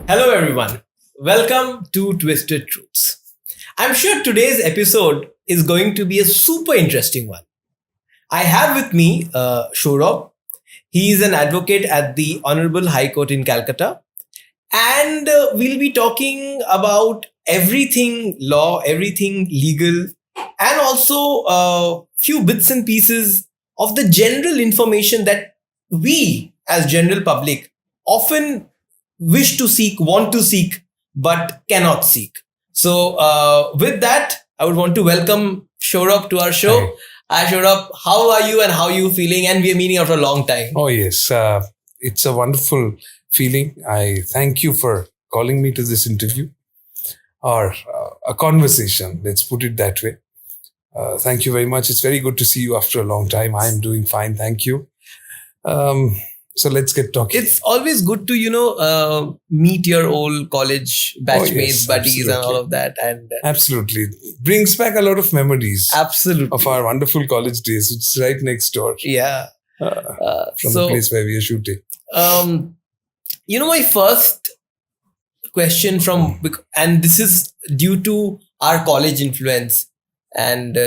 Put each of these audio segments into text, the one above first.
Hello, everyone. Welcome to Twisted Truths. I'm sure today's episode is going to be a super interesting one. I have with me Sourav. He is an advocate at the Hon'ble High Court in Calcutta. And we'll be talking about everything law, everything legal, and also a few bits and pieces of the general information that we, as general public, often wish to seek, want to seek, but cannot seek. So, with that, I would want to welcome Sourav to our show. Hi, Sourav. How are you and how are you feeling? And we are meeting after a long time. Oh, yes. It's a wonderful feeling. I thank you for calling me to this interview or a conversation. Let's put it that way. Thank you very much. It's very good to see you after a long time. I'm doing fine. Thank you. So let's get talking. It's always good to, meet your old college batchmates, buddies, and all of that. And absolutely. It brings back a lot of memories. Absolutely. Of our wonderful college days. It's right next door. Yeah. From the place where we are shooting. My first question and this is due to our college influence. And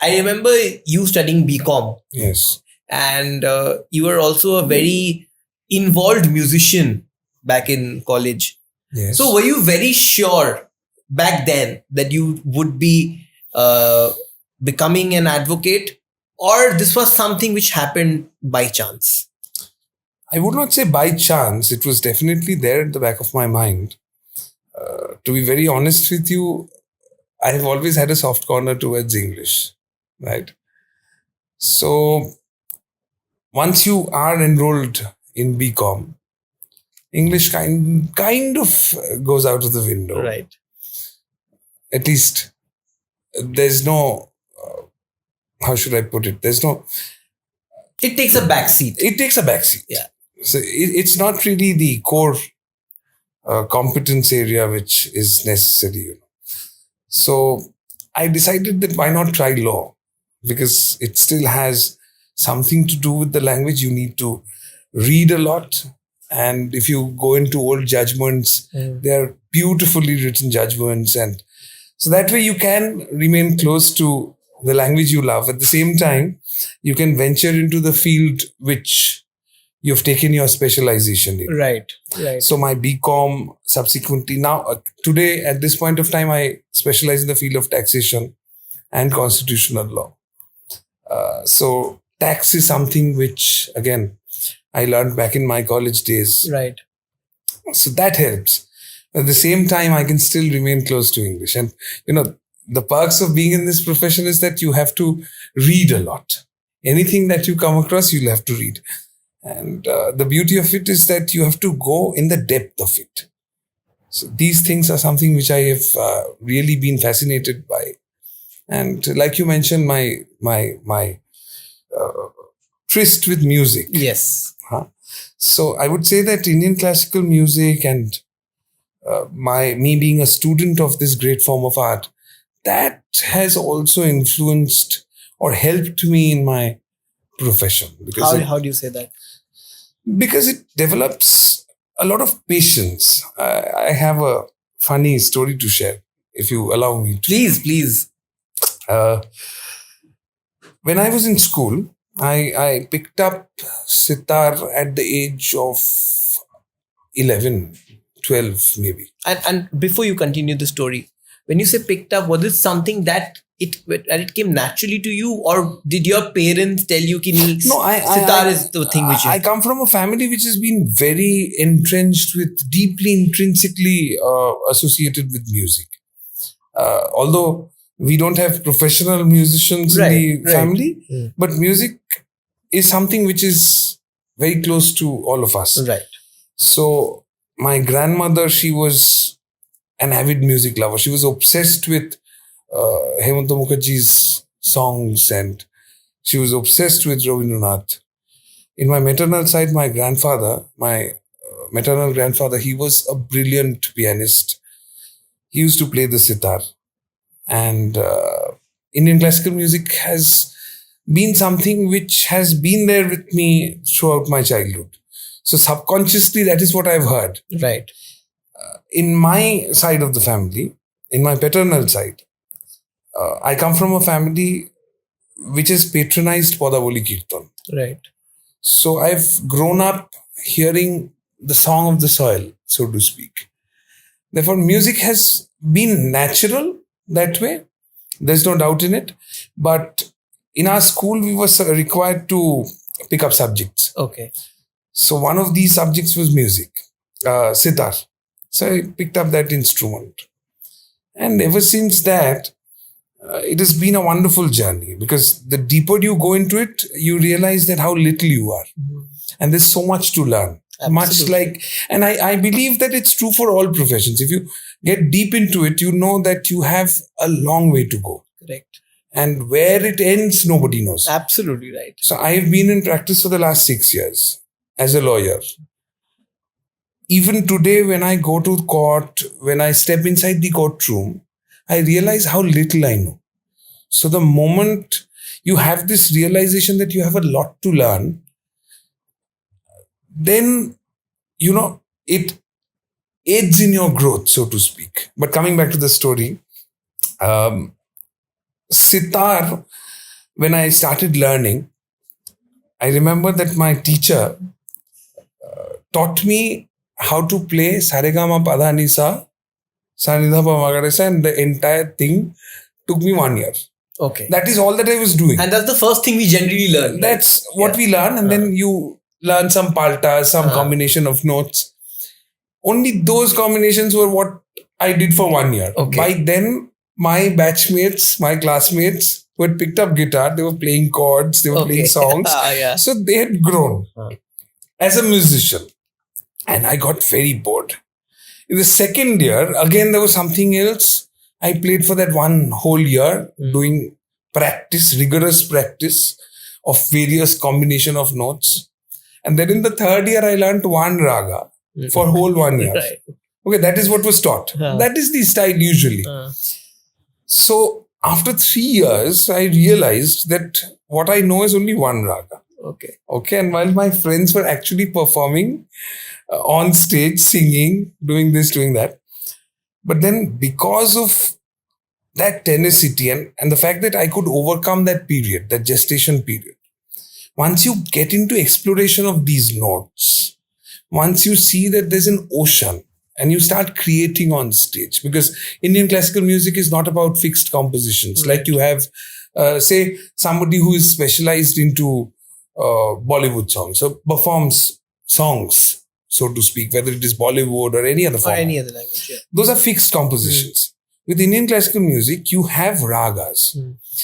I remember you studying BCom. Yes. And you were also a very involved musician back in college. Yes. So were you very sure back then that you would be becoming an advocate, or this was something which happened by chance? I would not say by chance. It was definitely there at the back of my mind. To be very honest with you, I have always had a soft corner towards English, right? So once you are enrolled in BCom, English kind of goes out of the window. Right. At least there's no, how should I put it? It takes a backseat. Yeah. So it's not really the core competence area which is necessary. So I decided that why not try law? Because it still has something to do with the language. You need to read a lot. And if you go into old judgments, they are beautifully written judgments. And so that way you can remain close to the language you love. At the same time, you can venture into the field which you've taken your specialization in. Right. So my BCom subsequently now, today at this point of time, I specialize in the field of taxation and constitutional law. So tax is something which, again, I learned back in my college days. Right. So that helps. At the same time, I can still remain close to English. And, the perks of being in this profession is that you have to read a lot. Anything that you come across, you'll have to read. And the beauty of it is that you have to go in the depth of it. So these things are something which I have really been fascinated by. And like you mentioned, my tryst with music. Yes. So I would say that Indian classical music and me being a student of this great form of art, that has also influenced or helped me in my profession. Because how do you say that? Because it develops a lot of patience. I have a funny story to share, if you allow me to. Please. When I was in school, I picked up sitar at the age of 11, 12 maybe. And before you continue the story, when you say picked up, was it something that it came naturally to you, or did your parents tell you sitar is the thing which I come from a family which has been very entrenched with, deeply intrinsically associated with music. Although we don't have professional musicians in the family, but music is something which is very close to all of us. Right. So my grandmother, she was an avid music lover. She was obsessed with Hemanta Mukherjee's songs, and she was obsessed with Rabindranath. In my maternal side, my maternal grandfather, he was a brilliant pianist. He used to play the sitar. And Indian classical music has been something which has been there with me throughout my childhood. So subconsciously, that is what I've heard. Right. in my side of the family, in my paternal side, I come from a family which is patronized Podavoli Kirtan. Right. So I've grown up hearing the song of the soil, so to speak. Therefore, music has been natural that way. There's no doubt in it. But in our school, we were required to pick up subjects. Okay. So one of these subjects was music, sitar. So I picked up that instrument. And ever since that, it has been a wonderful journey, because the deeper you go into it, you realize that how little you are. Mm-hmm. And there's so much to learn. Absolutely. Much like, and I believe that it's true for all professions. If you get deep into it, you know that you have a long way to go. Correct. And where it ends, nobody knows. Absolutely right. So I've been in practice for the last 6 years as a lawyer. Even today, when I go to court, when I step inside the courtroom, I realize how little I know. So the moment you have this realization that you have a lot to learn, then, it aids in your growth, so to speak. But coming back to the story, sitar, when I started learning, I remember that my teacher taught me how to play Saregama Padhanisa, Sanidha Pamagaresa, and the entire thing took me 1 year. Okay. That is all that I was doing. And that's the first thing we generally learn. Right? That's what we learn. And then you learn some paltas, some combination of notes. Only those combinations were what I did for 1 year. Okay. By then, my batchmates, my classmates who had picked up guitar, they were playing chords, they were playing songs. Yeah. So they had grown as a musician. And I got very bored. In the second year, again, there was something else. I played for that one whole year, doing practice, rigorous practice of various combination of notes. And then in the third year, I learned one raga for whole 1 year. Right. Okay, that is what was taught. That is the style usually. So after 3 years, I realized that what I know is only one raga. Okay. And while my friends were actually performing on stage, singing, doing this, doing that. But then because of that tenacity and the fact that I could overcome that period, that gestation period, once you get into exploration of these notes, once you see that there's an ocean and you start creating on stage, because Indian classical music is not about fixed compositions. Like you have, say, somebody who is specialized into Bollywood songs, so performs songs, so to speak, whether it is Bollywood or any other form. Or any other language. Yeah. Those are fixed compositions. With Indian classical music, you have ragas.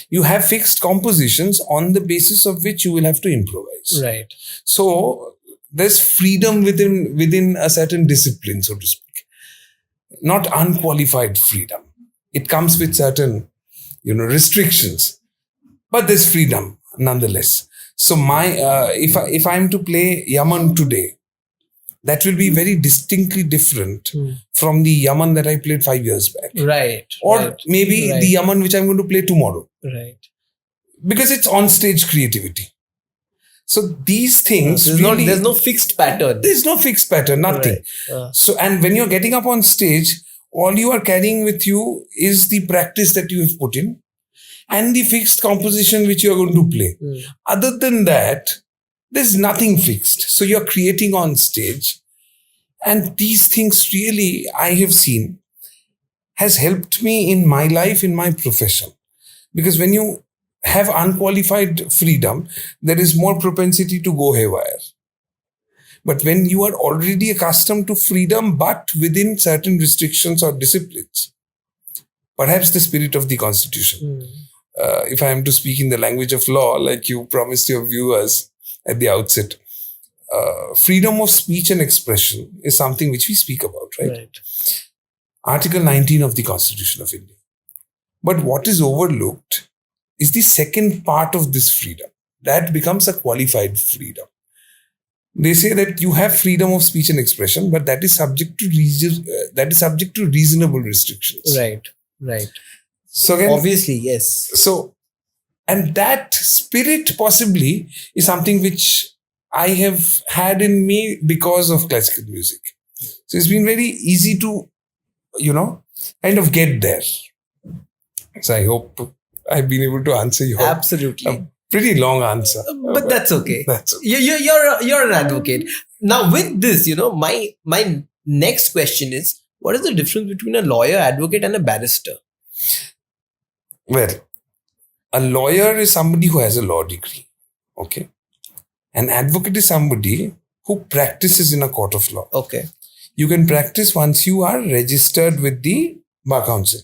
You have fixed compositions on the basis of which you will have to improvise. Right. So there's freedom within a certain discipline, so to speak. Not unqualified freedom. It comes with certain, restrictions, but there's freedom nonetheless. So if I'm to play Yaman today, that will be very distinctly different from the Yaman that I played 5 years back. Right. Or maybe the Yaman which I'm going to play tomorrow. Right. Because it's on stage creativity. So these things there's no fixed pattern. There's no fixed pattern, nothing. Right. So, and when you're getting up on stage, all you are carrying with you is the practice that you have put in and the fixed composition which you're going to play. Other than that, there's nothing fixed. So you're creating on stage. And these things really, I have seen, has helped me in my life, in my profession. Because when you have unqualified freedom, there is more propensity to go haywire. But when you are already accustomed to freedom, but within certain restrictions or disciplines, perhaps the spirit of the Constitution, if I am to speak in the language of law, like you promised your viewers at the outset, freedom of speech and expression is something which we speak about, right? Article 19 of the Constitution of India. But what is overlooked is the second part of this freedom. That becomes a qualified freedom. They say that you have freedom of speech and expression, but that is subject to reasonable restrictions. Right. So again, obviously, yes. So, and that spirit possibly is something which I have had in me because of classical music. So it's been very easy to, kind of get there. So I hope I've been able to answer your Absolutely. pretty long answer. But that's okay. That's okay. You're an advocate. Now with this, my next question is, what is the difference between a lawyer, advocate, and a barrister? Well, a lawyer is somebody who has a law degree. Okay. An advocate is somebody who practices in a court of law. Okay. You can practice once you are registered with the Bar Council,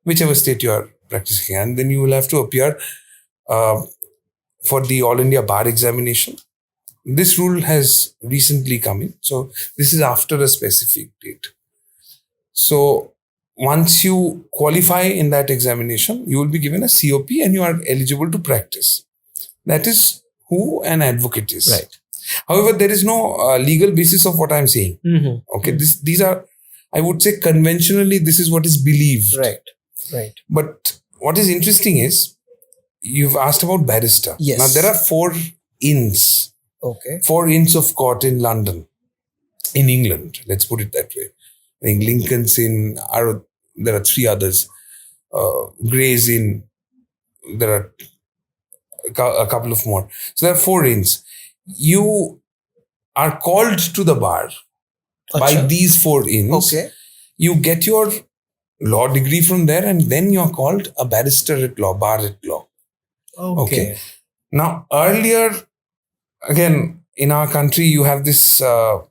whichever state you are practicing, and then you will have to appear for the All India Bar examination. This rule has recently come in. So this is after a specific date. So once you qualify in that examination, you will be given a COP and you are eligible to practice. That is who an advocate is. Right. However, there is no legal basis of what I'm saying. Mm-hmm. Okay. These are, I would say, conventionally, this is what is believed. Right. But what is interesting is, you've asked about barrister. Yes. Now, there are 4 inns. Okay. 4 inns of court in London, in England. Let's put it that way. I think Lincoln's Inn, there are 3 others. Gray's Inn, there are a couple of more. So there are 4 inns. You are called to the bar by these 4 inns. Okay. You get your law degree from there, and then you are called a barrister at law, bar at law. Okay. Now, earlier, again, in our country, you have this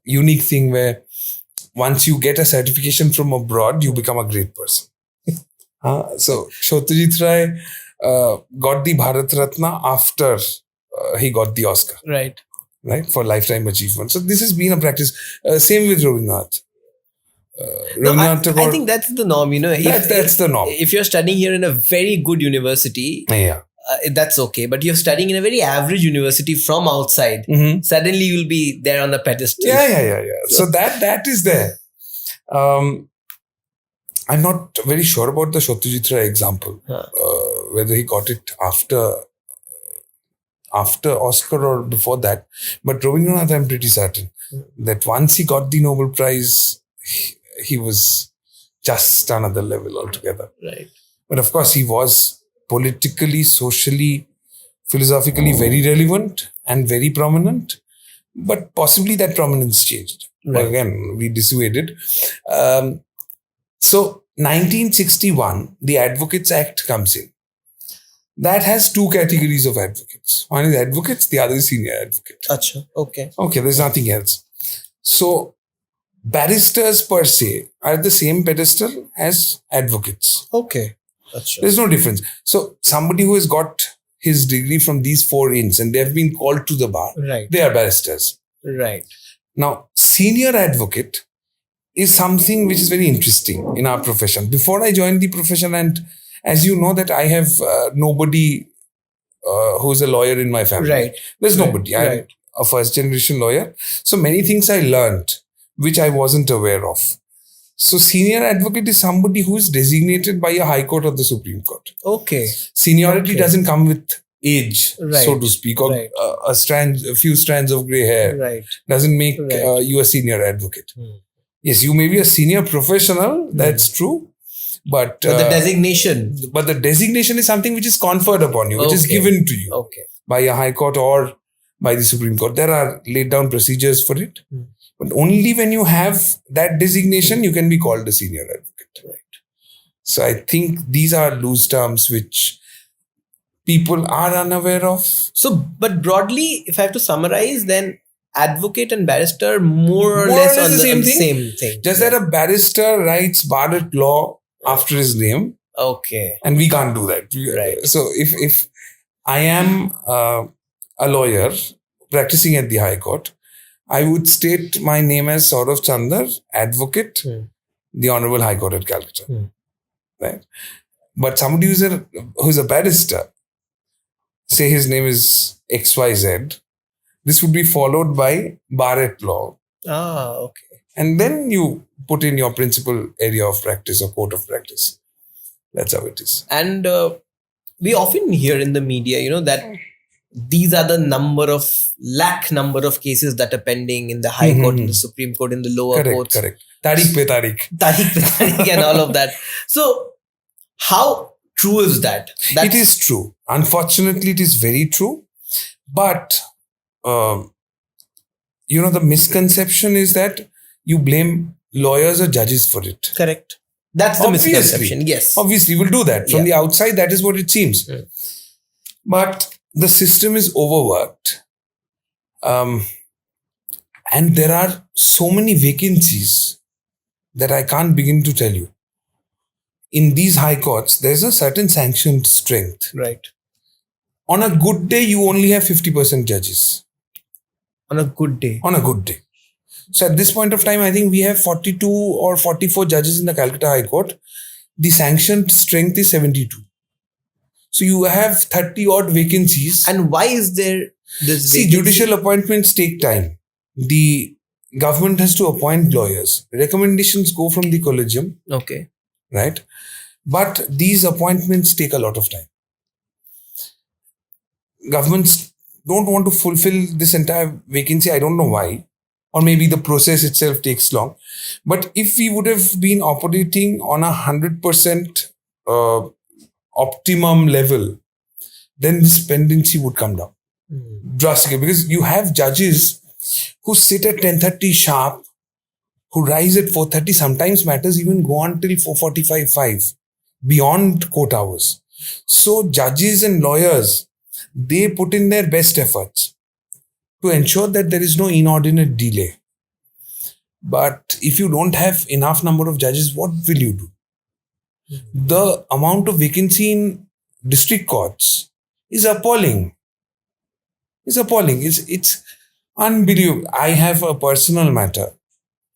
unique thing where once you get a certification from abroad, you become a great person. So, Satyajit Ray got the Bharat Ratna after he got the Oscar. Right. For lifetime achievement. So this has been a practice. Same with Rabindranath. I think that's the norm, That's the norm. If you're studying here in a very good university, that's okay. But you're studying in a very average university from outside. Mm-hmm. Suddenly you'll be there on the pedestal. Yeah. So that is there. I'm not very sure about the Satyajit Ray example. Whether he got it after Oscar or before that. But Rabindranath, I'm pretty certain that once he got the Nobel Prize, he was just another level altogether. Right. But of course, he was politically, socially, philosophically very relevant and very prominent. But possibly that prominence changed. Right. Again, we dissuaded. So 1961, the Advocates Act comes in. That has 2 categories of advocates. One is advocates, the other is senior advocates. Achha. Okay. There's nothing else. So barristers per se are the same pedestal as advocates. Okay. Achha. There's no difference. So somebody who has got his degree from these 4 inns and they've been called to the bar, right, they are barristers. Right. Now, senior advocate is something which is very interesting in our profession. Before I joined the profession, and as you know that I have nobody who's a lawyer in my family. Right. There's nobody. I'm a first generation lawyer. So many things I learned which I wasn't aware of. So senior advocate is somebody who is designated by a High Court or the Supreme Court. Okay. Seniority doesn't come with age, so to speak, or a few strands of grey hair. Right. Doesn't make you a senior advocate. Yes, you may be a senior professional. That's true. But the designation. But the designation is something which is conferred upon you, which is given to you by a High Court or by the Supreme Court. There are laid down procedures for it. But only when you have that designation, you can be called a senior advocate. Right. So I think these are loose terms which people are unaware of. So, but broadly, if I have to summarize, then advocate and barrister more or less on the same thing. Just that a barrister writes bar at law after his name. Okay. And we can't do that. Right. So if I am a lawyer practicing at the High Court, I would state my name as Sourav Chunder, advocate, the Hon'ble High Court at Calcutta. Right. But somebody who's a barrister, say his name is XYZ, this would be followed by bar at law. Okay. And then you put in your principal area of practice or court of practice. That's how it is. And we often hear in the media, that these are the lakh number of cases that are pending in the High Court, in the Supreme Court, in the lower courts. Correct. Tariq pe tariq. Tariq pe tariq and all of that. So, how true is that? It is true. Unfortunately, it is very true. But, the misconception is that you blame lawyers or judges for it. Correct. That's the misconception. Yes. Obviously, we'll do that. From the outside, that is what it seems. Yeah. But the system is overworked. And there are so many vacancies that I can't begin to tell you. In these high courts, there's a certain sanctioned strength. Right. On a good day, you only have 50% judges. On a good day. On a good day. So at this point of time, I think we have 42 or 44 judges in the Calcutta High Court. The sanctioned strength is 72. So you have 30 odd vacancies. And why is there this vacancy? See, judicial appointments take time. The government has to appoint lawyers. Recommendations go from the collegium. Okay. Right? But these appointments take a lot of time. Governments don't want to fulfill this entire vacancy. I don't know why. Or maybe the process itself takes long. But if we would have been operating on 100% optimum level, then this pendency would come down drastically. Because you have judges who sit at 10:30 sharp, who rise at 4:30, sometimes matters even go on till 4:45, 5, beyond court hours. So judges and lawyers, they put in their best efforts to ensure that there is no inordinate delay. But if you don't have enough number of judges, what will you do? The amount of vacancy in district courts is appalling. It's unbelievable. I have a personal matter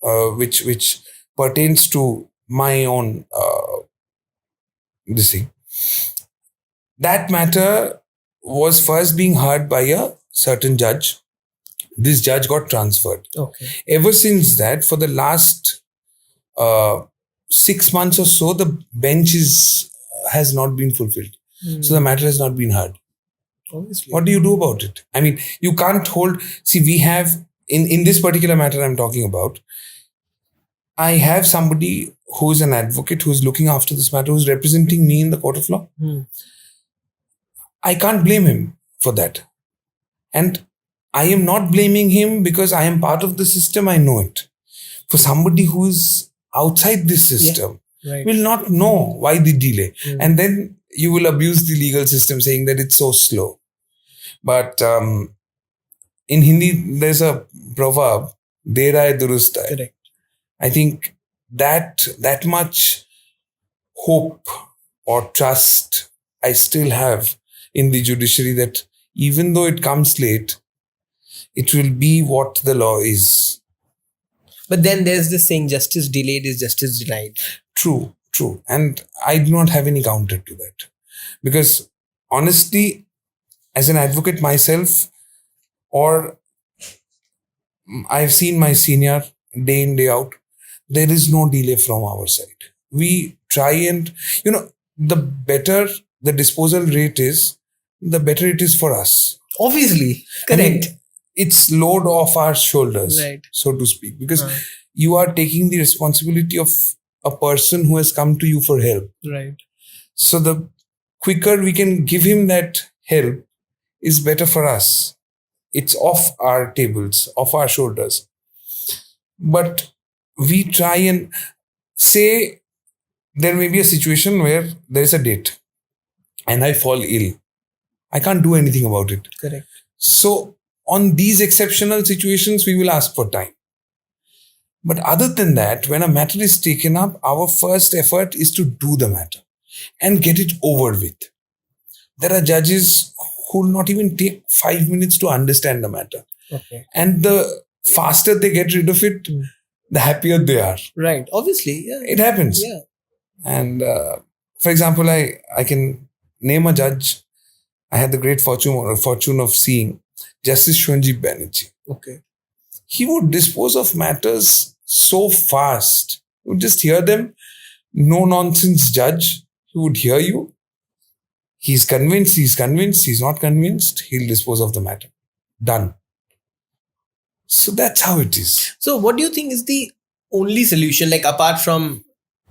which pertains to my own this thing. That matter was first being heard by a certain judge. This judge got transferred. Okay. Ever since that, for the last 6 months or so, the bench has not been fulfilled. So the matter has not been heard. Obviously. What do you do about it? I mean, you can't hold... See, we have... In this particular matter I'm talking about, I have somebody who's an advocate who's looking after this matter, who's representing me in the court of law. I can't blame him for that. And I am not blaming him because I am part of the system. I know it. For somebody who's outside this system, will not know why the delay. And then you will abuse the legal system saying that it's so slow. But in Hindi, there's a proverb, Der hai durust hai. Correct. I think that much hope or trust I still have in the judiciary, that even though it comes late, it will be what the law is. But then there's this saying, justice delayed is justice denied. True. And I do not have any counter to that. Because honestly, as an advocate myself, or I've seen my senior day in, day out, there is no delay from our side. We try and, the better the disposal rate is, the better it is for us. Obviously. Correct. It's load off our shoulders, right, so to speak, because you are taking the responsibility of a person who has come to you for help. Right. So the quicker we can give him that help is better for us. It's off our tables, off our shoulders. But we try and say there may be a situation where there is a date and I fall ill. I can't do anything about it. Correct. So on these exceptional situations, we will ask for time. But other than that, when a matter is taken up, our first effort is to do the matter and get it over with. There are judges who will not even take 5 minutes to understand the matter. Okay. And the faster they get rid of it, the happier they are. Right. Obviously. Yeah. It happens. Yeah. And for example, I can name a judge I had the great fortune of seeing, Justice Joydeep Sen. Okay. He would dispose of matters so fast. You would just hear them. No nonsense judge. He would hear you. He's convinced, he's not convinced, he'll dispose of the matter. Done. So that's how it is. So what do you think is the only solution, like apart from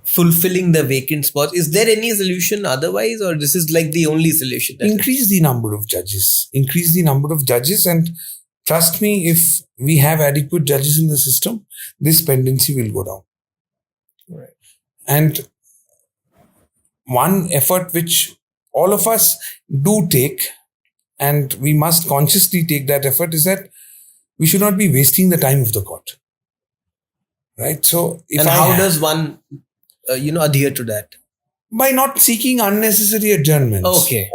fulfilling the vacant spots? Is there any solution otherwise, or this is like the only solution? Increase the number of judges. Increase the number of judges, and trust me, if we have adequate judges in the system, this pendency will go down. Right. And one effort which all of us do take, and we must consciously take that effort, is that we should not be wasting the time of the court. Right? So, and how does one, adhere to that? By not seeking unnecessary adjournments. Okay.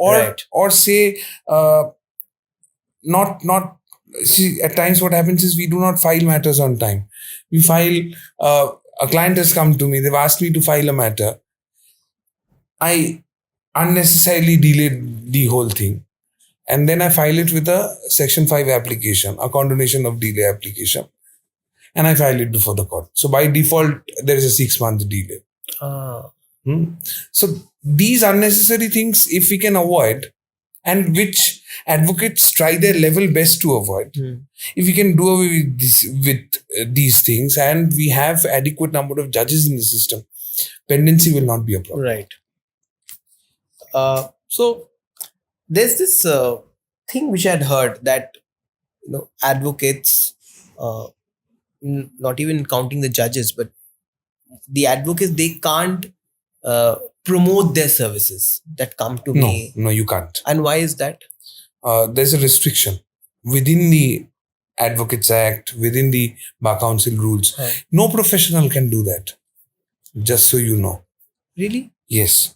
Or say, see, at times what happens is we do not file matters on time. We file, a client has come to me, they've asked me to file a matter. I unnecessarily delayed the whole thing. And then I file it with a Section 5 application, a condonation of delay application. And I file it before the court. So by default, there is a 6-month delay. So these unnecessary things, if we can avoid, and which advocates try their level best to avoid, if we can do away with these things, and we have adequate number of judges in the system, pendency will not be a problem. Right. So there's this thing which I'd heard that advocates, not even counting the judges, but the advocates, they can't promote their services that come to me. No, you can't. And why is that? There's a restriction within the Advocates Act, within the Bar Council rules. No professional can do that. Just so you know. Really? Yes.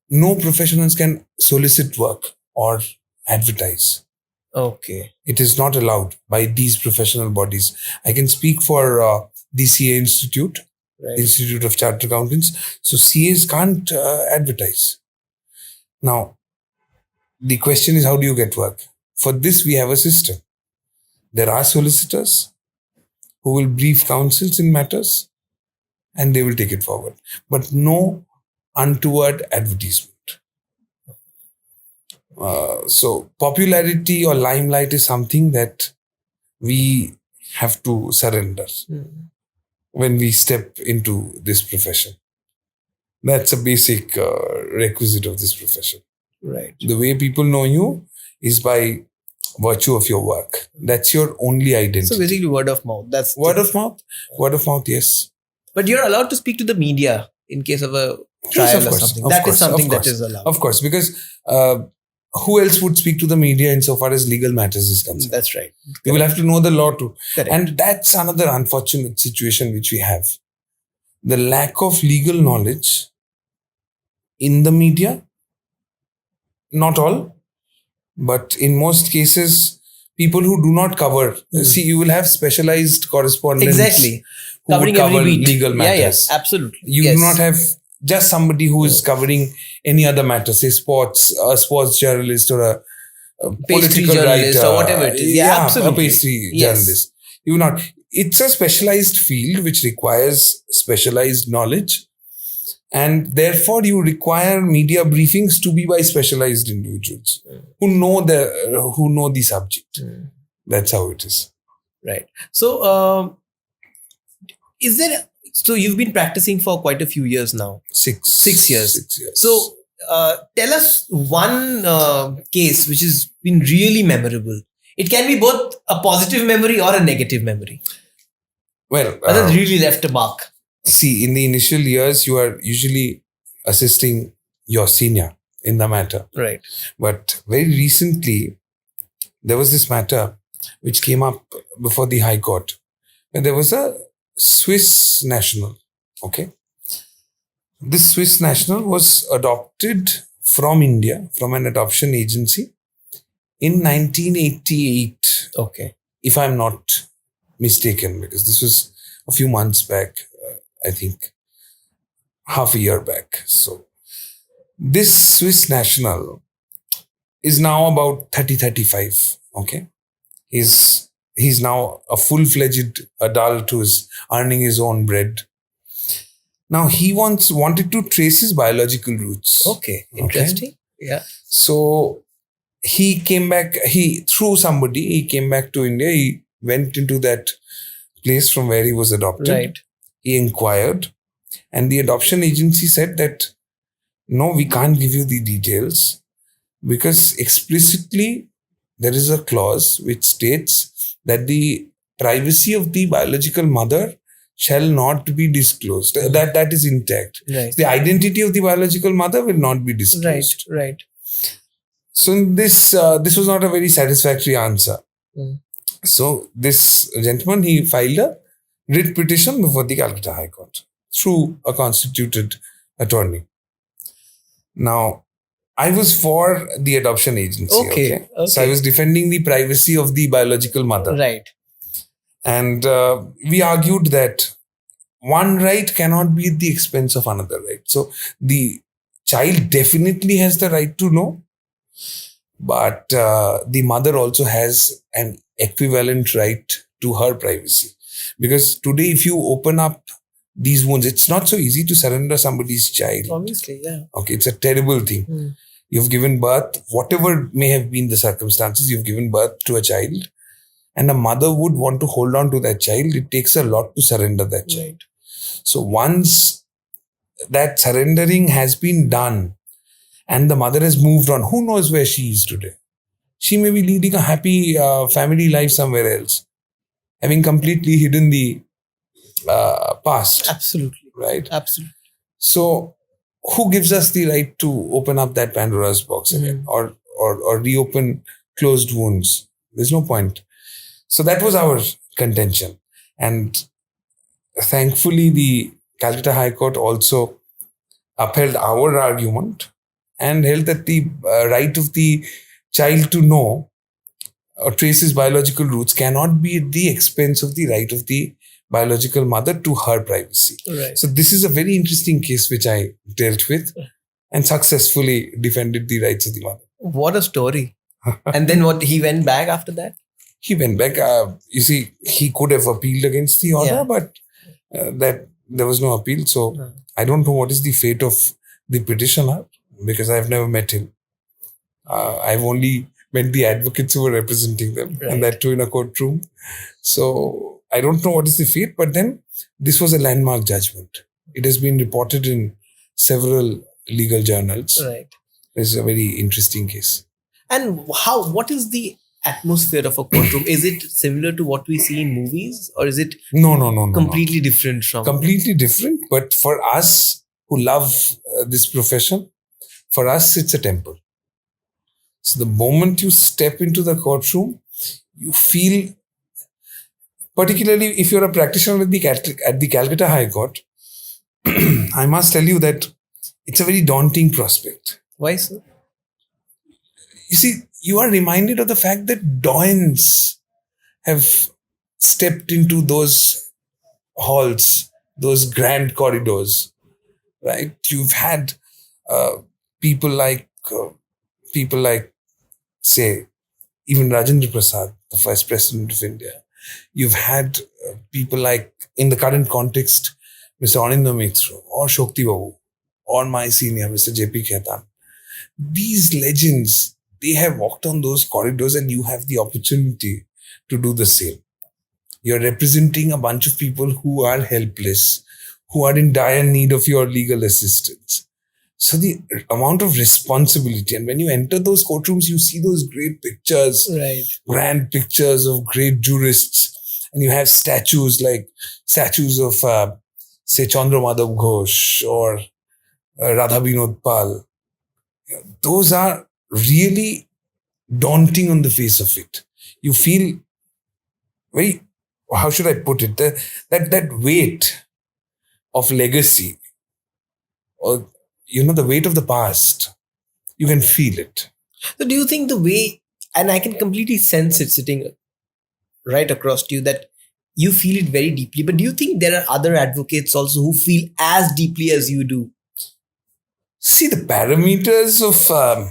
No professionals can solicit work or advertise. Okay. It is not allowed by these professional bodies. I can speak for the CA Institute, Institute of Chartered Accountants. So CAs can't advertise. Now, the question is, how do you get work? For this, we have a system. There are solicitors who will brief counsels in matters, and they will take it forward. But no untoward advertisement. So popularity or limelight is something that we have to surrender when we step into this profession. That's a basic requisite of this profession. Right. The way people know you is by virtue of your work. That's your only identity. So basically word of mouth. That's word of mouth? Word of mouth, yes. But you're allowed to speak to the media in case of a trial or something. That is something that is allowed. Of course, because who else would speak to the media insofar as legal matters is concerned? That's right. You will have to know the law too. Correct. And that's another unfortunate situation which we have. The lack of legal knowledge in the media, not all, but in most cases, people who do not cover. See, you will have specialized correspondents. Exactly. Who Covering would cover every beat. legal matters. Yes, absolutely. You do not have just somebody who is covering any other matter, say sports, a sports journalist or a political journalist writer, or whatever it is. Yeah, absolutely. A pastry journalist. You not. It's a specialized field which requires specialized knowledge, and therefore you require media briefings to be by specialized individuals who know the subject. That's how it is. Right. So, is there? So you've been practicing for quite a few years now. 6 years. 6 years. So tell us one case which has been really memorable. It can be both a positive memory or a negative memory. Well, that really left a mark. See, in the initial years, you are usually assisting your senior in the matter. Right. But very recently, there was this matter which came up before the High Court. And there was a Swiss national. Okay. This Swiss national was adopted from India, from an adoption agency in 1988. Okay. If I'm not mistaken, because this was a few months back, I think half a year back. So this Swiss national is now about 35. Okay. He's now a full-fledged adult who's earning his own bread. Now he wanted to trace his biological roots. Okay. Interesting. Yeah. So he came back, through somebody, he came back to India. He went into that place from where he was adopted. Right. He inquired, and the adoption agency said that, no, we can't give you the details because explicitly there is a clause which states that the privacy of the biological mother shall not be disclosed. That is intact. Right. The identity of the biological mother will not be disclosed. Right. So this was not a very satisfactory answer. So this gentleman, he filed a writ petition before the Calcutta High Court through a constituted attorney. Now, I was for the adoption agency. Okay. So I was defending the privacy of the biological mother. Right. And we argued that one right cannot be at the expense of another right. So the child definitely has the right to know, but the mother also has an equivalent right to her privacy. Because today, if you open up these wounds, it's not so easy to surrender somebody's child. Obviously, yeah. Okay, it's a terrible thing. You've given birth, whatever may have been the circumstances, you've given birth to a child, and a mother would want to hold on to that child. It takes a lot to surrender that child. So once that surrendering has been done and the mother has moved on, who knows where she is today? She may be leading a happy family life somewhere else, having completely hidden the past. Absolutely. Right? Absolutely. So who gives us the right to open up that Pandora's box again or reopen closed wounds? There's no point. So that was our contention. And thankfully, the Calcutta High Court also upheld our argument and held that the right of the child to know or trace his biological roots cannot be at the expense of the right of the biological mother to her privacy. Right. So this is a very interesting case which I dealt with and successfully defended the rights of the mother. What a story. And then what, he went back after that? He went back. You see, he could have appealed against the order, but that there was no appeal. So I don't know what is the fate of the petitioner because I've never met him. I've only met the advocates who were representing them, and that too in a courtroom. So I don't know what is the fate, but then this was a landmark judgment. It has been reported in several legal journals. Right. It's a very interesting case. And what is the atmosphere of a courtroom? Is it similar to what we see in movies, or is it no, completely different from? Completely different, but for us who love this profession, for us it's a temple. So the moment you step into the courtroom, you feel, particularly if you're a practitioner at the Calcutta High Court, I must tell you that it's a very daunting prospect. Why so? You see, you are reminded of the fact that doyens have stepped into those halls, those grand corridors, right? You've had people like, say, even Rajendra Prasad, the Vice President of India. You've had people like, in the current context, Mr. Anindya Mitra or Shokti Babu or my senior, Mr. J.P. Khaitan. These legends, they have walked on those corridors and you have the opportunity to do the same. You're representing a bunch of people who are helpless, who are in dire need of your legal assistance. So the amount of responsibility, and when you enter those courtrooms, you see those great pictures, grand pictures of great jurists, and you have statues of, say, Chandra Madhav Ghosh or Radha Vinod Pal. Those are really daunting on the face of it. You feel very, how should I put it, that weight of legacy, or the weight of the past, you can feel it. So do you think the way, and I can completely sense it sitting right across to you, that you feel it very deeply, but do you think there are other advocates also who feel as deeply as you do? See, the parameters of...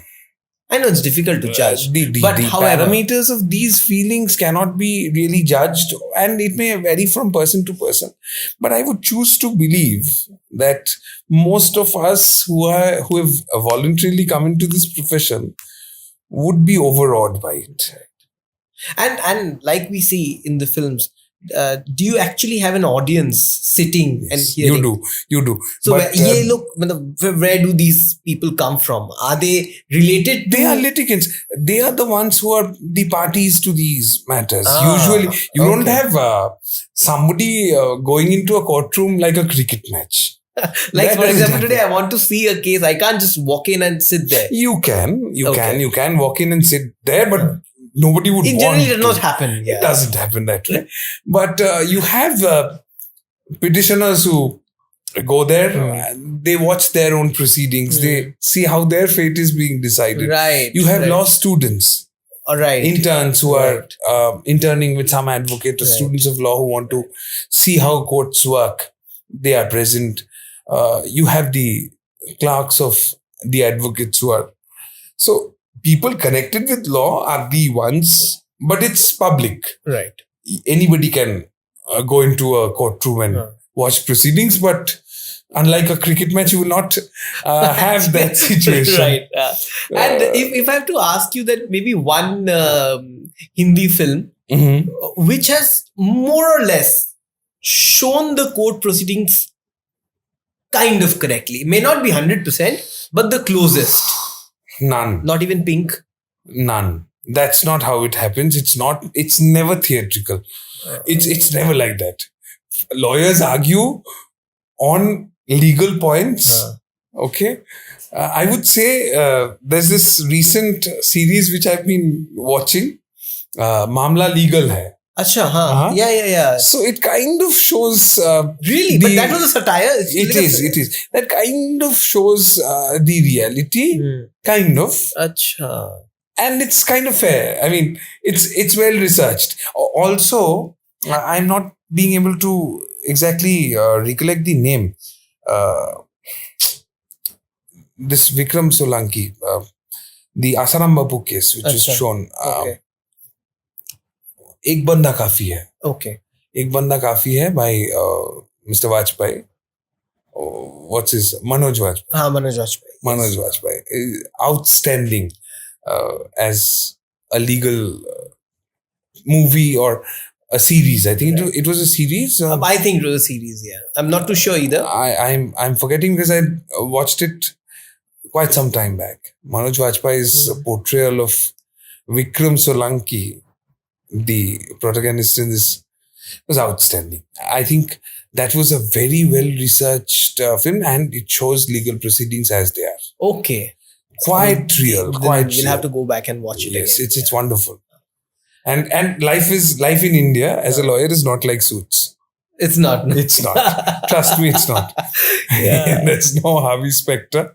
I know it's difficult to judge, but the parameters of these feelings cannot be really judged, and it may vary from person to person. But I would choose to believe that most of us who have voluntarily come into this profession would be overawed by it. And like we see in the films, do you actually have an audience sitting and Yes, hearing? you do. So But, ये लोग मतलब where do these people come from? Are they related to? they are litigants. They are the ones who are the parties to these matters. Ah, Usually, you don't okay. have somebody going into a courtroom like a cricket match. Like That for doesn't example, happen. today I want to see a case. I can't just walk in and sit there. You can Okay. walk in and sit there, but nobody would In want general, it does to. not happen. It Yeah. doesn't happen that way. But you have petitioners who go there, they watch their own proceedings, they see how their fate is being decided. Right. You have right. law students, All right. interns who Right. are interning with some advocate or Right. students of law who want to see how courts work. They are present. You have the clerks of the advocates who are. So people connected with law are the ones, but it's public. Right. Anybody can go into a courtroom and watch proceedings, but unlike a cricket match, you will not have that situation. Right. And if I have to ask you that maybe one Hindi film which has more or less shown the court proceedings kind of correctly, may not be 100%, but the closest. None. Not even Pink. None. That's not how it happens. It's never theatrical. It's never like that. Lawyers argue on legal points. Okay. I would say there's this recent series which I've been watching. Mamla Legal Hai. Acha, huh? Yeah. So it kind of shows. Really? But that was a satire? It is. That kind of shows the reality. Kind of. Acha. And it's kind of fair. I mean, it's well researched. Also, I'm not being able to exactly recollect the name. This Vikram Solanki, the Asaram Bapu case, which was shown. Okay. एक बंदा काफी है. Okay. एक बंदा काफी है by Mr. Vajpayee. What's his? Manoj Vajpayee. Manoj Vajpayee. Outstanding as a legal movie or a series. I think it was a series. I think it was a series, yeah. I'm not too sure either. I'm forgetting because I watched it quite some time back. Manoj Vajpayee's portrayal of Vikram Solanki, the protagonist in this, was outstanding. I think that was a very well researched film, and it shows legal proceedings as they are. Okay. Quite real. We'll have to go back and watch it Yes, again. it's wonderful. And life in India as a lawyer is not like Suits. It's not. It's not. Trust me, it's not. There's no Harvey Specter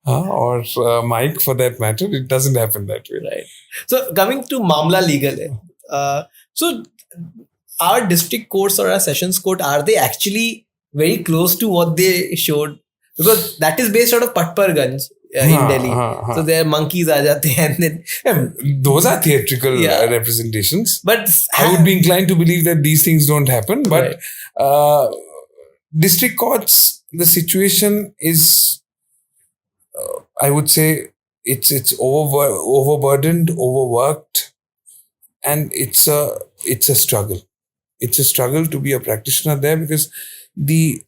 or Mike for that matter. It doesn't happen that way. Right. So coming to Mamla Legal, so our district courts or our sessions court, are they actually very close to what they showed? Because that is based out of Patparganj in Delhi. So there monkeys aa jate hain, and then those are theatrical representations. But I would be inclined to believe that these things don't happen. But district courts, the situation is, I would say, it's overburdened, overworked, and it's a struggle. It's a struggle to be a practitioner there because the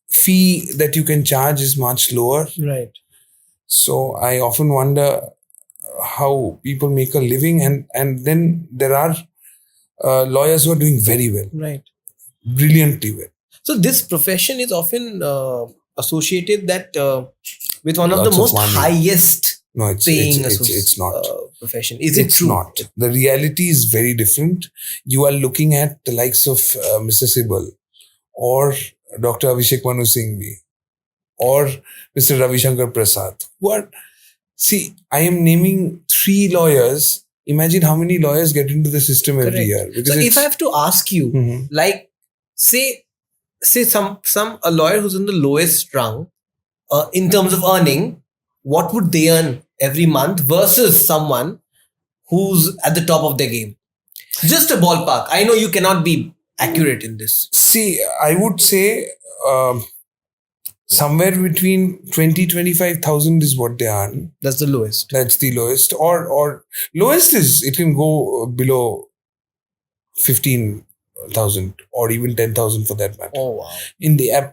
fee that you can charge is much lower. Right. So I often wonder how people make a living, and then there are lawyers who are doing very well. Right. Brilliantly well. So this profession is often associated with one of the most highest paying it's not. Profession. Is it true? Not. The reality is very different. You are looking at the likes of Mr. Sibal or Dr. Abhishek Manu Singhvi or Mr. Ravi Shankar Prasad. See, I am naming 3 lawyers. Imagine how many lawyers get into the system every year. So if I have to ask you, like, say a lawyer who's in the lowest rung in terms of earning, what would they earn every month versus someone who's at the top of their game? Just a ballpark. I know you cannot be accurate in this. See, I would say somewhere between 20,000-25,000 is what they earn. That's the lowest. That's the lowest. Or lowest is, it can go below 15,000 or even 10,000 for that matter. Oh, wow.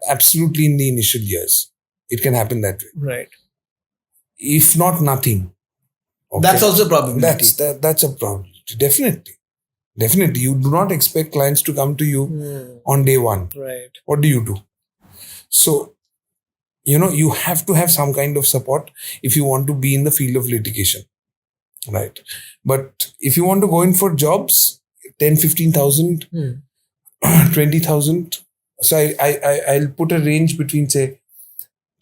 Absolutely in the initial years. It can happen that way. Right. If not nothing. Okay. That's also a probability. That's a probability. Definitely. You do not expect clients to come to you on day one. Right. What do you do? So, you have to have some kind of support if you want to be in the field of litigation. Right. But if you want to go in for jobs, 10, 15,000, 20,000. So I'll put a range between, say,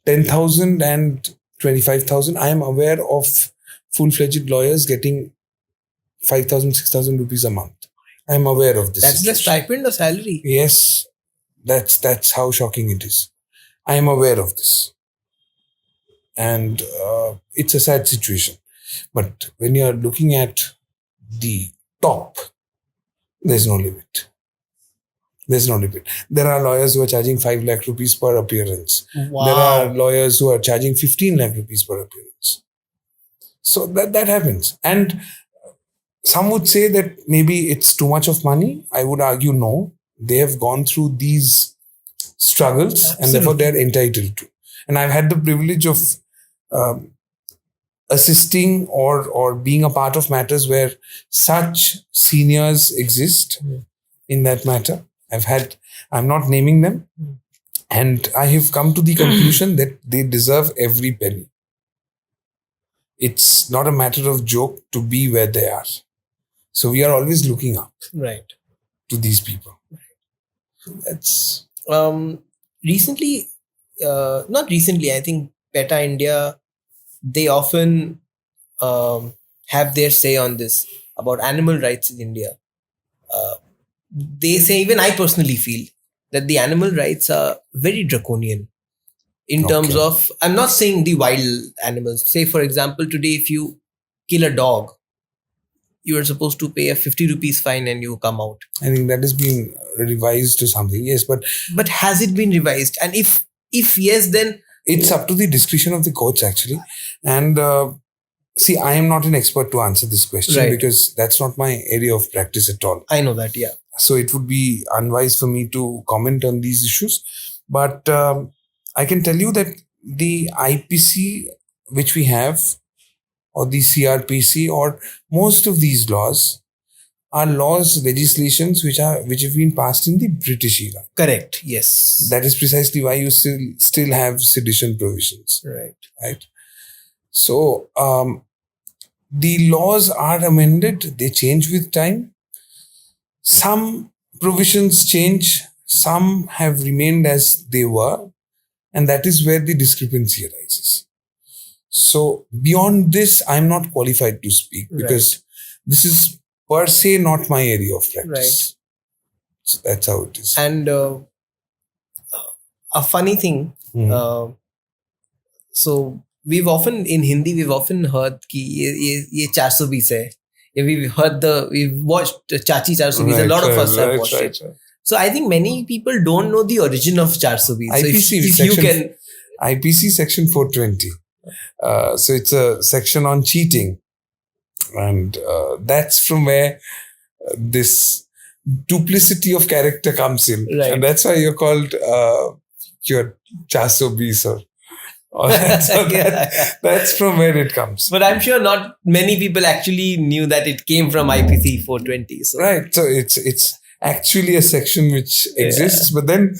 10,000 and 25,000. I am aware of full-fledged lawyers getting 5,000, 6,000 rupees a month. I am aware of this. That's the stipend or salary? Yes. That's how shocking it is. I am aware of this. And it's a sad situation. But when you are looking at the top, there's no limit. There are lawyers who are charging 5 lakh rupees per appearance. Wow. There are lawyers who are charging 15 lakh rupees per appearance. So that happens. And some would say that maybe it's too much of money. I would argue no. They have gone through these struggles. Absolutely. And therefore they're entitled to. And I've had the privilege of assisting or being a part of matters where such seniors exist in that matter. I'm not naming them, and I have come to the conclusion that they deserve every penny. It's not a matter of joke to be where they are. So we are always looking up to these people. So that's... not recently, I think PETA India, they often have their say on this, about animal rights in India. They say, even I personally feel, that the animal rights are very draconian in terms of, I'm not saying the wild animals. Say, for example, today if you kill a dog, you are supposed to pay a 50 rupees fine and you come out. I think that has been revised to something, yes. But has it been revised? And if yes, then... It's up to the discretion of the courts, actually. And see, I am not an expert to answer this question because that's not my area of practice at all. I know that, yeah. So it would be unwise for me to comment on these issues. But I can tell you that the IPC, which we have, or the CRPC, or most of these laws are legislations which have been passed in the British era. Correct. Yes. That is precisely why you still have sedition provisions. Right. So the laws are amended. They change with time. Some provisions change. Some have remained as they were. And that is where the discrepancy arises. So beyond this, I'm not qualified to speak because this is per se not my area of practice. So that's how it is. And a funny thing, so we've often heard ki ye 420 hai. We've watched Chachi 420. A lot of us have watched it. So I think many people don't know the origin of 420. IPC, IPC section 420. So it's a section on cheating. And that's from where this duplicity of character comes in. And that's why you're called your 420 or that's from where it comes. But I'm sure not many people actually knew that it came from IPC 420. So. Right. So it's actually a section which exists. But then,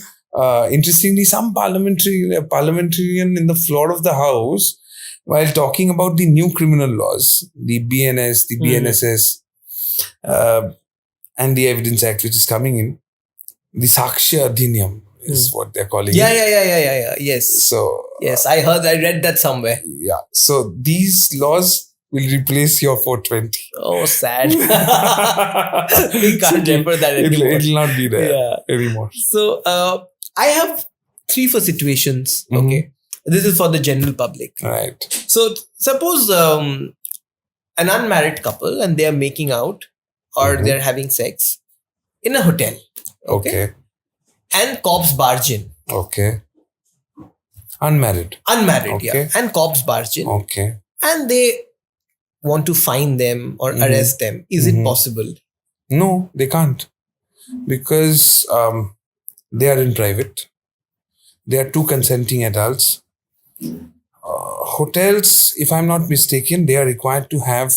interestingly, some parliamentarian in the floor of the House, while talking about the new criminal laws, the BNS, the BNSS, and the Evidence Act, which is coming in, the Sakshya Adhiniyam is what they're calling it. Yeah. Yes. So yes, I read that somewhere. Yeah. So these laws will replace your 420. Oh, sad. We can't remember that anymore. It'll not be there anymore. So I have 3-4 situations. Okay. This is for the general public. Right. So suppose an unmarried couple and they are making out or they're having sex in a hotel. Okay. And cops barge in. Okay. Unmarried. Unmarried, yeah. Okay. And cops barge in Okay. and they want to fine them or arrest them. Is it possible? No, they can't. Because they are in private. They are two consenting adults. Hotels, if I'm not mistaken, they are required to have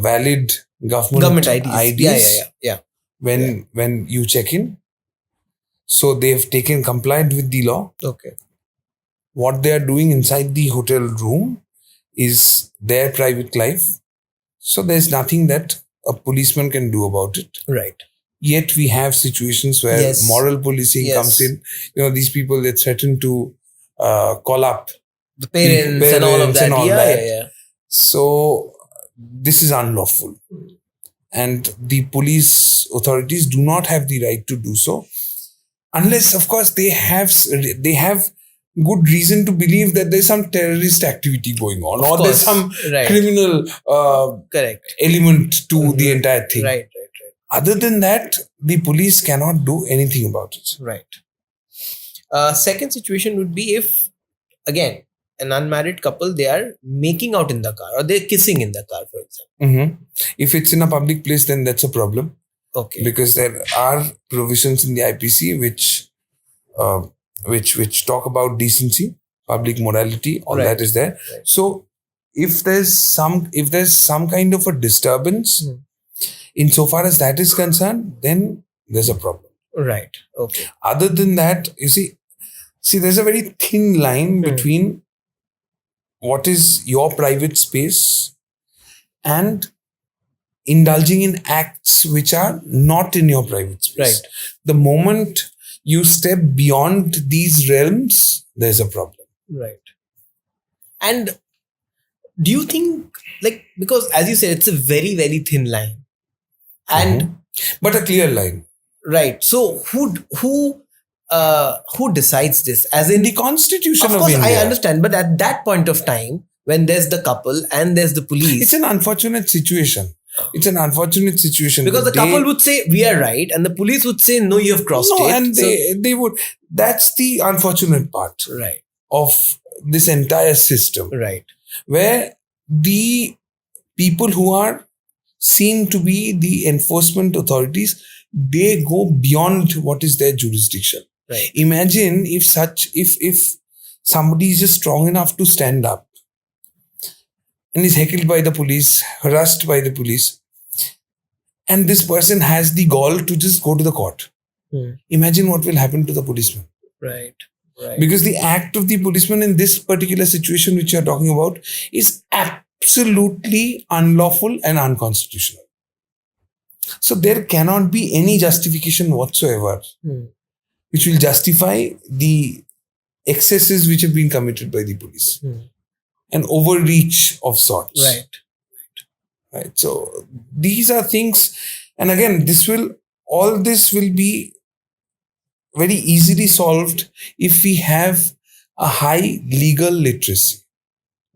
valid government IDs Yeah. when you check in. So they've complied with the law. Okay. What they are doing inside the hotel room is their private life. So there's nothing that a policeman can do about it. Right. Yet we have situations where moral policing comes in. These people, they threaten to call up the parents and all of that. Yeah. So this is unlawful. And the police authorities do not have the right to do so. Unless, of course, they have good reason to believe that there's some terrorist activity going on, or there's some criminal element to the entire thing. Right. Other than that, the police cannot do anything about it. Right. Second situation would be if, again, an unmarried couple, they are making out in the car or they're kissing in the car, for example. If it's in a public place, then that's a problem. Okay. Because there are provisions in the IPC which talk about decency, public morality, all that is there. Right. So if there's some kind of a disturbance, insofar as that is concerned, then there's a problem. Right. Okay. Other than that, you see, there's a very thin line between what is your private space and indulging in acts which are not in your private space. Right. The moment you step beyond these realms, there's a problem. Right. And do you think, because as you said, it's a very, very thin line. And but a clear line. Right. So who decides this? As in the Constitution of course, India. I understand, but at that point of time, when there's the couple and there's the police, it's an unfortunate situation. Because the couple would say we are right, and the police would say no, you have crossed it. And they would. That's the unfortunate part, right, of this entire system, right, where the people who are seen to be the enforcement authorities, they go beyond what is their jurisdiction. Right. Imagine if somebody is just strong enough to stand up and is heckled by the police, harassed by the police, and this person has the gall to just go to the court. Imagine what will happen to the policeman. Right. Because the act of the policeman in this particular situation which you are talking about is absolutely unlawful and unconstitutional. So there cannot be any justification whatsoever which will justify the excesses which have been committed by the police. An overreach of sorts. Right. So these are things, and again, all this will be very easily solved if we have a high legal literacy.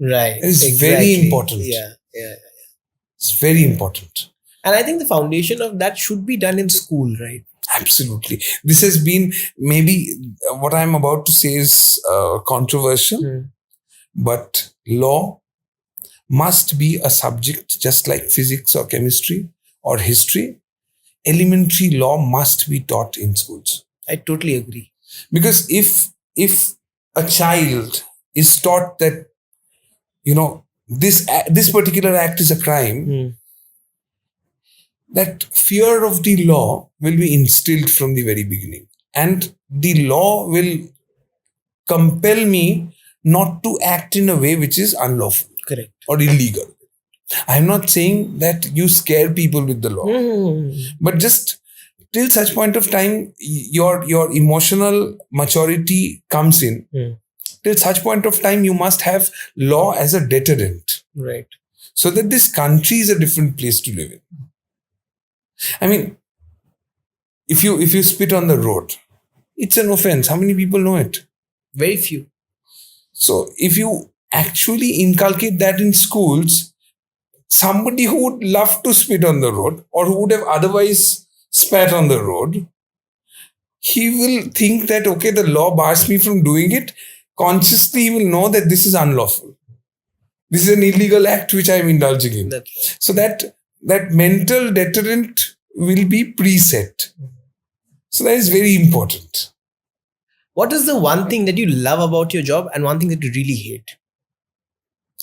Right. It's very important. Yeah. It's very important. And I think the foundation of that should be done in school, right? Absolutely. This has been, maybe what I'm about to say is controversial, but law must be a subject just like physics or chemistry or history. Elementary law must be taught in schools. I totally agree. Because if a child is taught that, this particular act is a crime, that fear of the law will be instilled from the very beginning. And the law will compel me not to act in a way which is unlawful. Correct. Or illegal. I'm not saying that you scare people with the law. But just till such point of time, your emotional maturity comes in. Till such point of time, you must have law as a deterrent. Right. So that this country is a different place to live in. I mean, if you spit on the road, it's an offense. How many people know it? Very few. So if you actually inculcate that in schools, somebody who would love to spit on the road or who would have otherwise spat on the road, he will think that, okay, the law bars me from doing it. consciously will know that this is unlawful. This is an illegal act which I am indulging in. That's right. So that mental deterrent will be preset. So that is very important. What is the one thing that you love about your job and one thing that you really hate?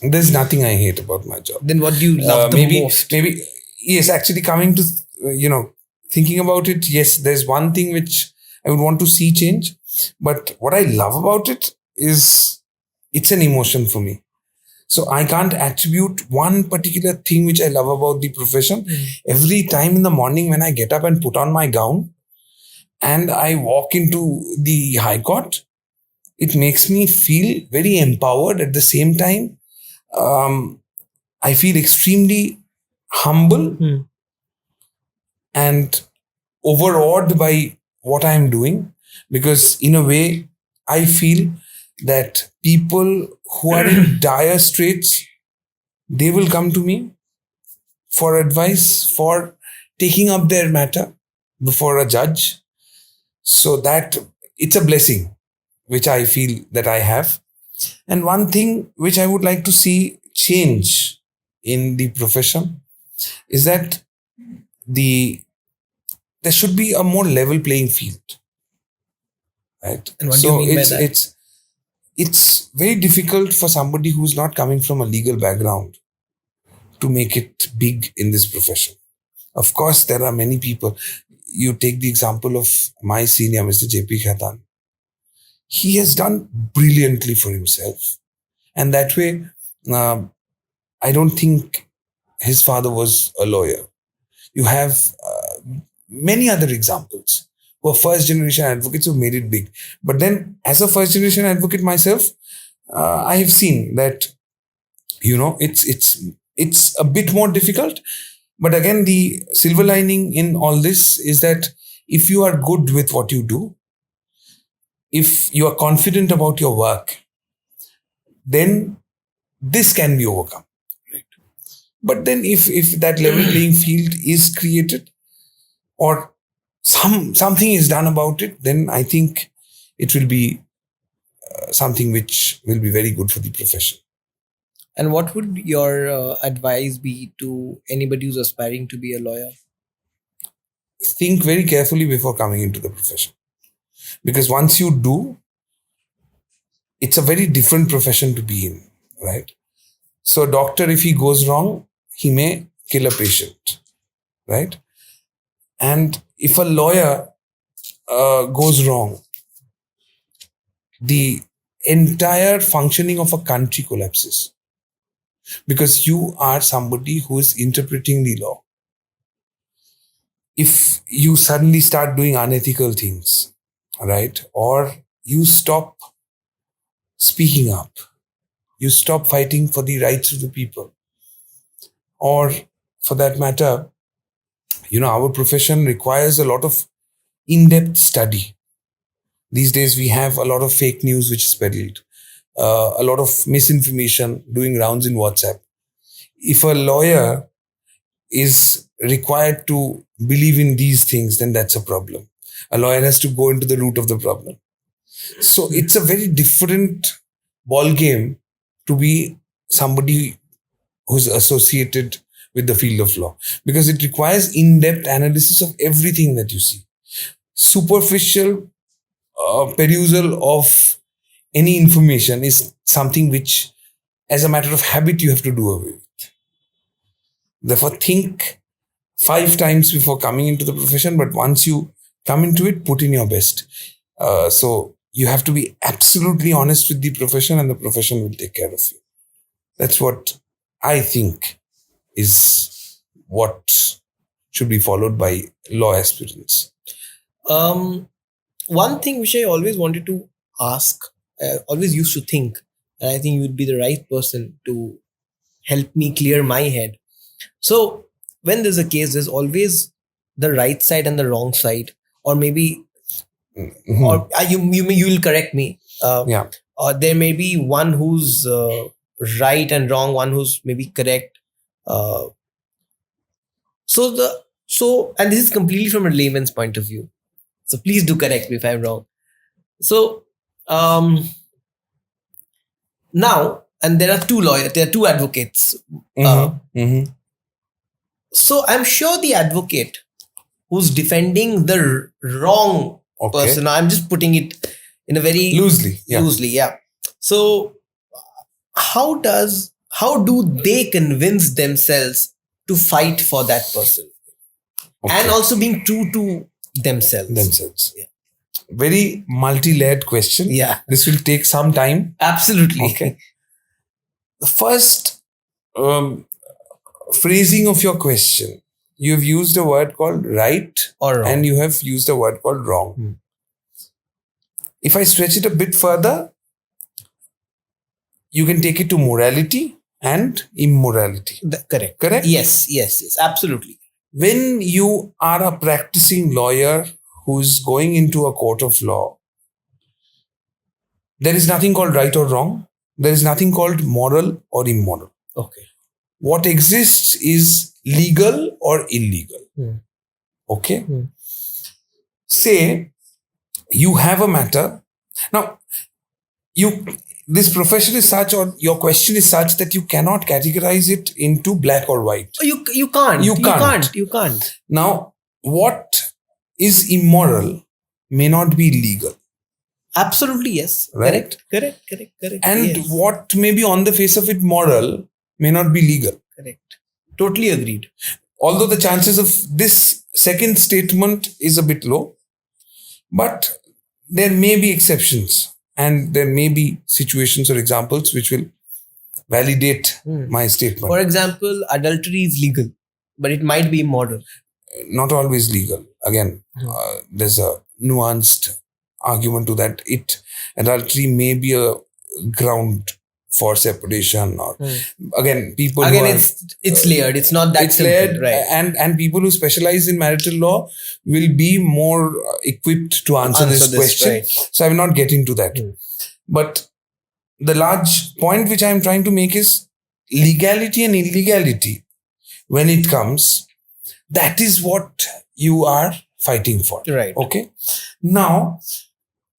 There's nothing I hate about my job. Then what do you love the most? Maybe, yes, actually coming to, thinking about it, yes, there's one thing which I would want to see change. But what I love about it is it's an emotion for me. So I can't attribute one particular thing which I love about the profession. Every time in the morning when I get up and put on my gown and I walk into the High Court, it makes me feel very empowered. At the same time, I feel extremely humble and overawed by what I'm doing, because in a way, I feel that people who are in dire straits, they will come to me for advice, for taking up their matter before a judge. So that it's a blessing which I feel that I have. And one thing which I would like to see change in the profession is that there should be a more level playing field. Right? And what do you mean by that? It's very difficult for somebody who's not coming from a legal background to make it big in this profession. Of course, there are many people. You take the example of my senior, Mr. J.P. Khaitan. He has done brilliantly for himself. And that way, I don't think his father was a lawyer. You have many other examples who are first generation advocates who made it big. But then as a first generation advocate myself, I have seen that, it's a bit more difficult. But again, the silver lining in all this is that if you are good with what you do, if you are confident about your work, then this can be overcome. Right? But then if that level playing field is created or something is done about it, then I think it will be something which will be very good for the profession. And what would your advice be to anybody who's aspiring to be a lawyer? Think very carefully before coming into the profession. Because once you do, it's a very different profession to be in, right? So a doctor, if he goes wrong, he may kill a patient, right? And if a lawyer goes wrong, the entire functioning of a country collapses. Because you are somebody who is interpreting the law. If you suddenly start doing unethical things, right? Or you stop speaking up, you stop fighting for the rights of the people, or for that matter, our profession requires a lot of in-depth study. These days we have a lot of fake news which is peddled, a lot of misinformation doing rounds in WhatsApp. If a lawyer is required to believe in these things, then that's a problem. A lawyer has to go into the root of the problem. So it's a very different ball game to be somebody who's associated with the field of law, because it requires in-depth analysis of everything that you see. Superficial perusal of any information is something which, as a matter of habit, you have to do away with. Therefore, think 5 times before coming into the profession, but once you come into it, put in your best. So you have to be absolutely honest with the profession, and the profession will take care of you. That's what I think is what should be followed by law aspirants. One thing which I always wanted to ask, always used to think, and I think you would be the right person to help me clear my head. So when there's a case, there's always the right side and the wrong side, or maybe, or you will correct me. Or there may be one who's right and wrong, one who's maybe correct. And this is completely from a layman's point of view. So please do correct me if I'm wrong. So Now, and there are two advocates. So I'm sure the advocate who's defending the wrong person, I'm just putting it in a very loosely. Yeah. So how do they convince themselves to fight for that person and also being true to themselves? Yeah. Very multi-layered question. Yeah. This will take some time. Absolutely. Okay. The first phrasing of your question, you've used a word called right or wrong, and you have used a word called wrong. If I stretch it a bit further, you can take it to morality and immorality. Correct? Yes, absolutely. When you are a practicing lawyer who's going into a court of law, there is nothing called right or wrong. There is nothing called moral or immoral. Okay. What exists is legal or illegal. Okay. Say you have a matter. Now, this profession is such, or your question is such, that you cannot categorize it into black or white. You can't. You can't. Now, what is immoral may not be legal. Absolutely, yes. Right? Correct. And what may be on the face of it moral may not be legal. Correct. Totally agreed. Although the chances of this second statement is a bit low, but there may be exceptions and there may be situations or examples which will validate my statement. For example, adultery is legal, but it might be immoral. Not always legal. Again, there's a nuanced argument to that. Adultery may be a ground for separation, or again, it's layered. It's not that simple, layered, right? And people who specialize in marital law will be more equipped to answer this question. Right. So I will not get into that. But the large point which I am trying to make is legality and illegality. When it comes, that is what you are fighting for. Right. Okay. Now,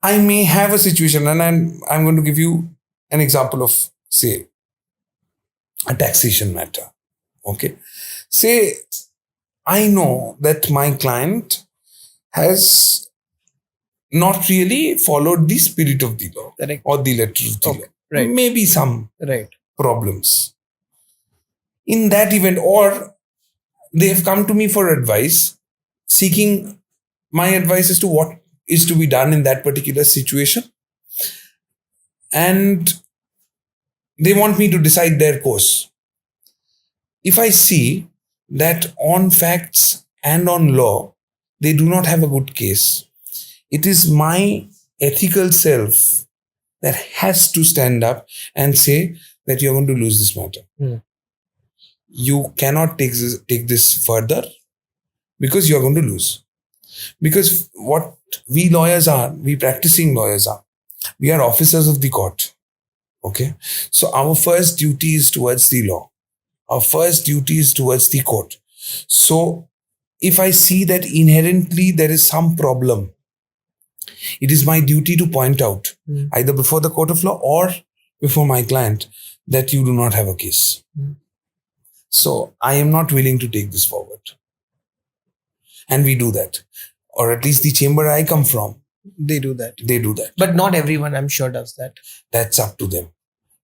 I may have a situation, and I'm going to give you an example of, say, a taxation matter. Okay. Say, I know that my client has not really followed the spirit of the law. Correct. Or the letter of the law. Right. Maybe some problems. In that event, or they have come to me for advice, seeking my advice as to what is to be done in that particular situation. And they want me to decide their course. If I see that on facts and on law, they do not have a good case, it is my ethical self that has to stand up and say that you're going to lose this matter. You cannot take this further because you're going to lose. Because what we practicing lawyers are, we are officers of the court. Okay. So our first duty is towards the law. Our first duty is towards the court. So if I see that inherently there is some problem, it is my duty to point out either before the court of law or before my client that you do not have a case. So I am not willing to take this forward. And we do that. Or at least the chamber I come from. They do that. But not everyone, I'm sure, does that. That's up to them.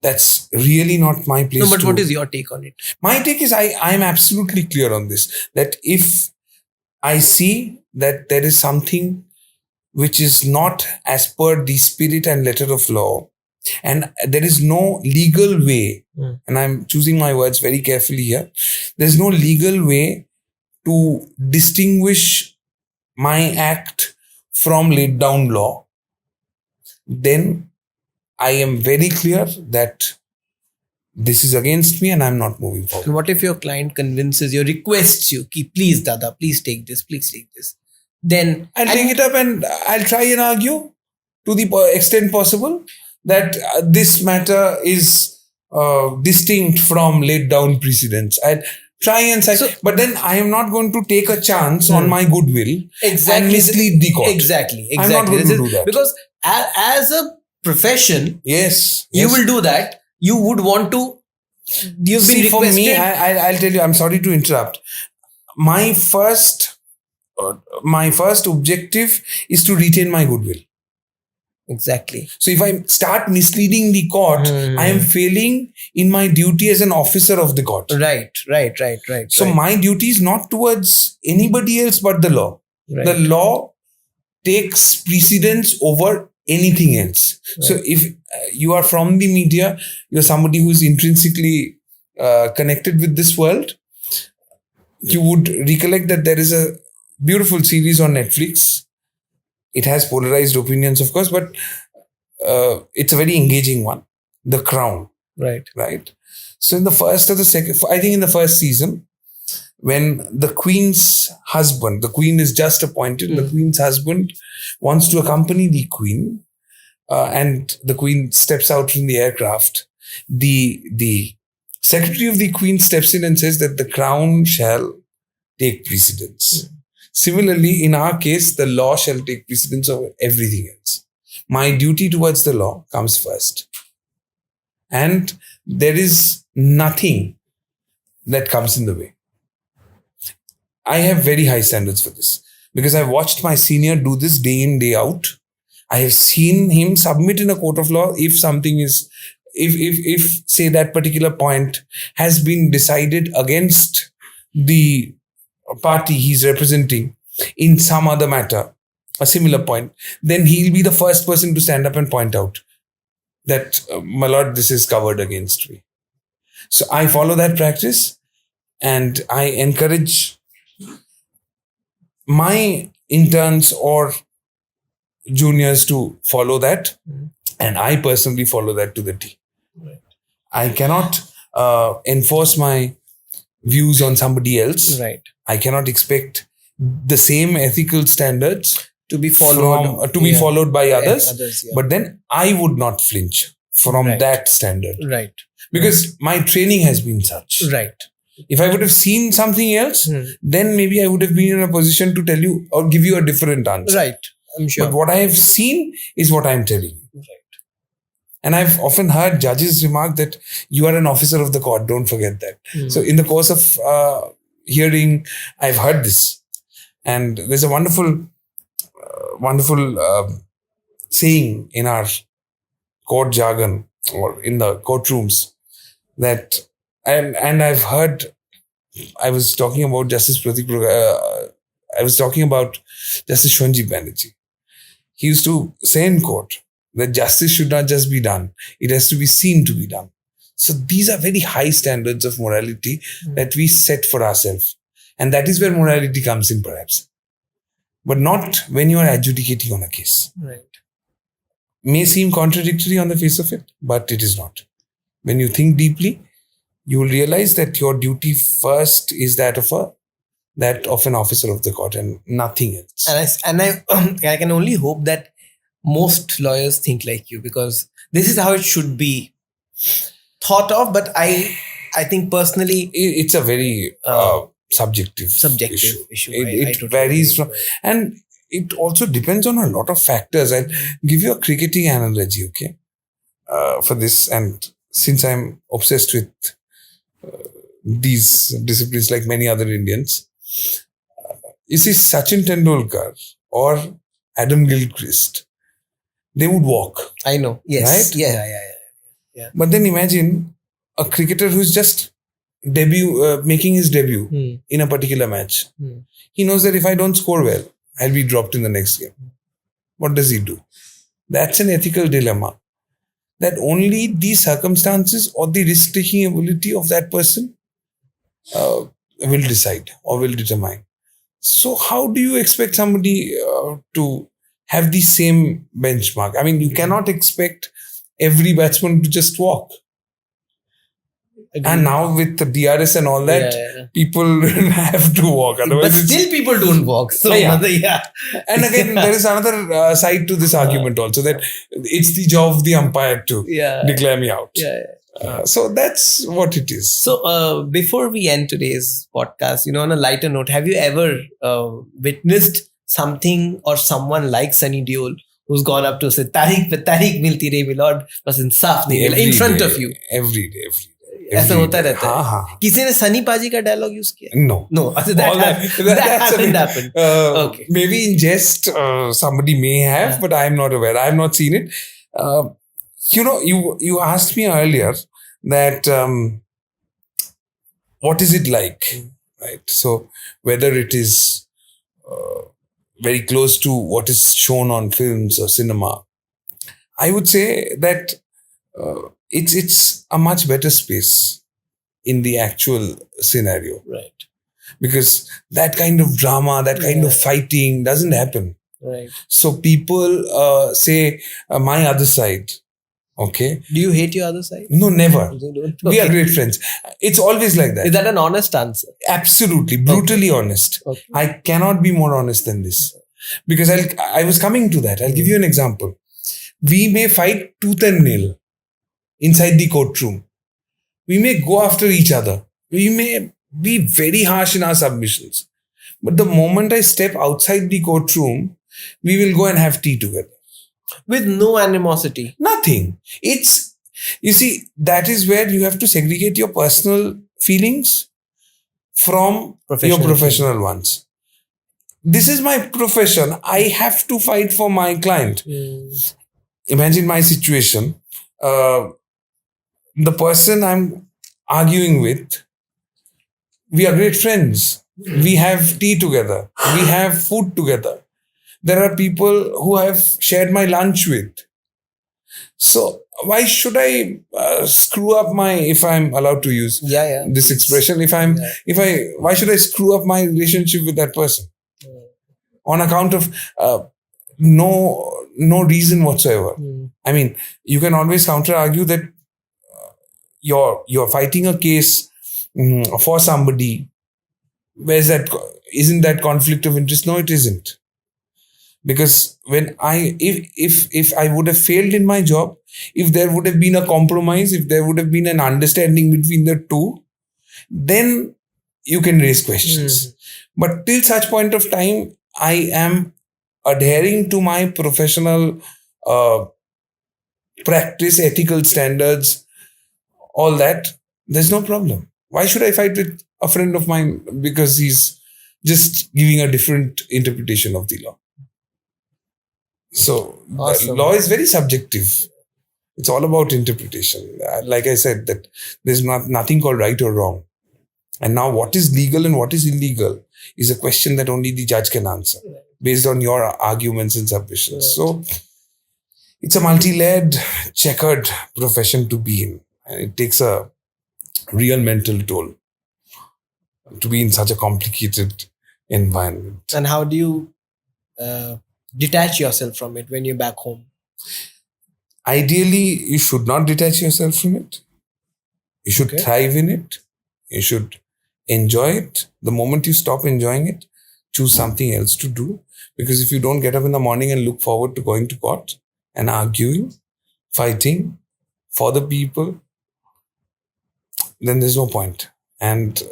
That's really not my place. No, but what is your take on it? My take is I'm absolutely clear on this. That if I see that there is something which is not as per the spirit and letter of law, and there is no legal way, and I'm choosing my words very carefully here, there's no legal way to distinguish my act from laid down law, then I am very clear that this is against me and I'm not moving forward. And what if your client convinces you, requests you, please Dada, please take this. Then I'll take it up and I'll try and argue to the extent possible that this matter is distinct from laid down precedents. I'll try and say, but then I am not going to take a chance on my goodwill and mislead the court. Exactly. I'm not going to do that. Because as a profession, yes, you will do that. you would want to. You've been See, for requested. me, I'll tell you, I'm sorry to interrupt. My first objective is to retain my goodwill. Exactly. So if I start misleading the court, I am failing in my duty as an officer of the court. Right. So my duty is not towards anybody else but the law. Right. The law takes precedence over anything else. Right. So if you are from the media, you're somebody who's intrinsically connected with this world, you would recollect that there is a beautiful series on Netflix. It has polarized opinions, of course, but it's a very engaging one. The Crown. Right. So in the first or the second, I think in the first season, when the Queen's husband, the Queen is just appointed, the Queen's husband wants to accompany the Queen, and the Queen steps out from the aircraft. The Secretary of the Queen steps in and says that the Crown shall take precedence. Similarly, in our case, the law shall take precedence over everything else. My duty towards the law comes first. And there is nothing that comes in the way. I have very high standards for this because I've watched my senior do this day in, day out. I have seen him submit in a court of law if something is, if say that particular point has been decided against the party he's representing in some other matter, a similar point, then he'll be the first person to stand up and point out that, my lord, this is covered against me. So I follow that practice and I encourage my interns or juniors to follow that. And I personally follow that to the T. Right. I cannot enforce my views on somebody else. Right. I cannot expect the same ethical standards to be followed followed by others. Yeah. But then I would not flinch from that standard. Right. Because my training has been such. Right. If I would have seen something else, then maybe I would have been in a position to tell you or give you a different answer. Right. I'm sure. But what I have seen is what I'm telling you. Right. And I've often heard judges remark that you are an officer of the court. Don't forget that. So in the course of hearing, I've heard this. And there's a wonderful saying in our court jargon or in the courtrooms that, and I've heard, I was talking about Justice Shonji Banerjee. He used to say in court that justice should not just be done. It has to be seen to be done. So these are very high standards of morality that we set for ourselves. And that is where morality comes in perhaps. But not when you are adjudicating on a case. Right. May seem contradictory on the face of it, but it is not. When you think deeply, you will realize that your duty first is that of an officer of the court and nothing else. And I can only hope that most lawyers think like you, because this is how it should be thought of. But I think personally, it's a very subjective issue. It varies from, and it also depends on a lot of factors. I'll give you a cricketing analogy, okay, for this. And since I'm obsessed with these disciplines like many other Indians, you see Sachin Tendulkar or Adam Gilchrist, they would walk. I know. Yes. Right? Yeah. But then imagine a cricketer who's just making his debut in a particular match. He knows that if I don't score well, I'll be dropped in the next game. What does he do? That's an ethical dilemma. That only the circumstances or the risk-taking ability of that person will decide or will determine. So how do you expect somebody to have the same benchmark? I mean, you cannot expect every batsman to just walk. And now with the DRS and all that, people have to walk. Otherwise, but still people don't walk. So And again, there is another side to this argument also, that it's the job of the umpire to declare me out. So that's what it is. So before we end today's podcast, on a lighter note, have you ever witnessed something or someone like Sunny Deol who's gone up to say तारीख पे तारीख मिलती रही milord बस इंसाफ नहीं मिला in front of you. Every day. ऐसा होता रहता है. हाँ. किसी ने सनी पाजी का डायलॉग यूज किया? No. That happened. Okay. Maybe in jest, somebody may have, but I am not aware. I have not seen it. You asked me earlier that what is it like, right? So whether it is very close to what is shown on films or cinema, I would say that it's a much better space in the actual scenario. Right. Because that kind of drama, that kind of fighting doesn't happen. Right. So people say my other side. Okay. Do you hate your other side? No, never. You don't? We are great friends. It's always like that. Is that an honest answer? Absolutely. Brutally honest. Okay. I cannot be more honest than this. Because I was coming to that. I'll give you an example. We may fight tooth and nail inside the courtroom. We may go after each other. We may be very harsh in our submissions. But the moment I step outside the courtroom, we will go and have tea together. With no animosity. Nothing. You see, that is where you have to segregate your personal feelings from your professional ones. This is my profession. I have to fight for my client. Imagine my situation. The person I'm arguing with, we are great friends. We have tea together. We have food together. There are people who I've shared my lunch with. So why should I screw up if I'm allowed to use this expression, why should I screw up my relationship with that person on account of no reason whatsoever? I mean, you can always counter argue that you're fighting a case for somebody. Isn't that conflict of interest? No, it isn't. Because if I would have failed in my job, if there would have been a compromise, if there would have been an understanding between the two, then you can raise questions. But till such point of time, I am adhering to my professional practice, ethical standards, all that. There's no problem. Why should I fight with a friend of mine because he's just giving a different interpretation of the law? So awesome. Law is very subjective. It's all about interpretation. Like I said, that there's nothing called right or wrong. And now what is legal and what is illegal is a question that only the judge can answer based on your arguments and submissions. Right. So it's a multi-layered, checkered profession to be in. And it takes a real mental toll to be in such a complicated environment. And how do you detach yourself from it when you're back home? Ideally, you should not detach yourself from it. You should thrive in it. You should enjoy it. The moment you stop enjoying it, choose something else to do. Because if you don't get up in the morning and look forward to going to court and arguing, fighting for the people, then there's no point. And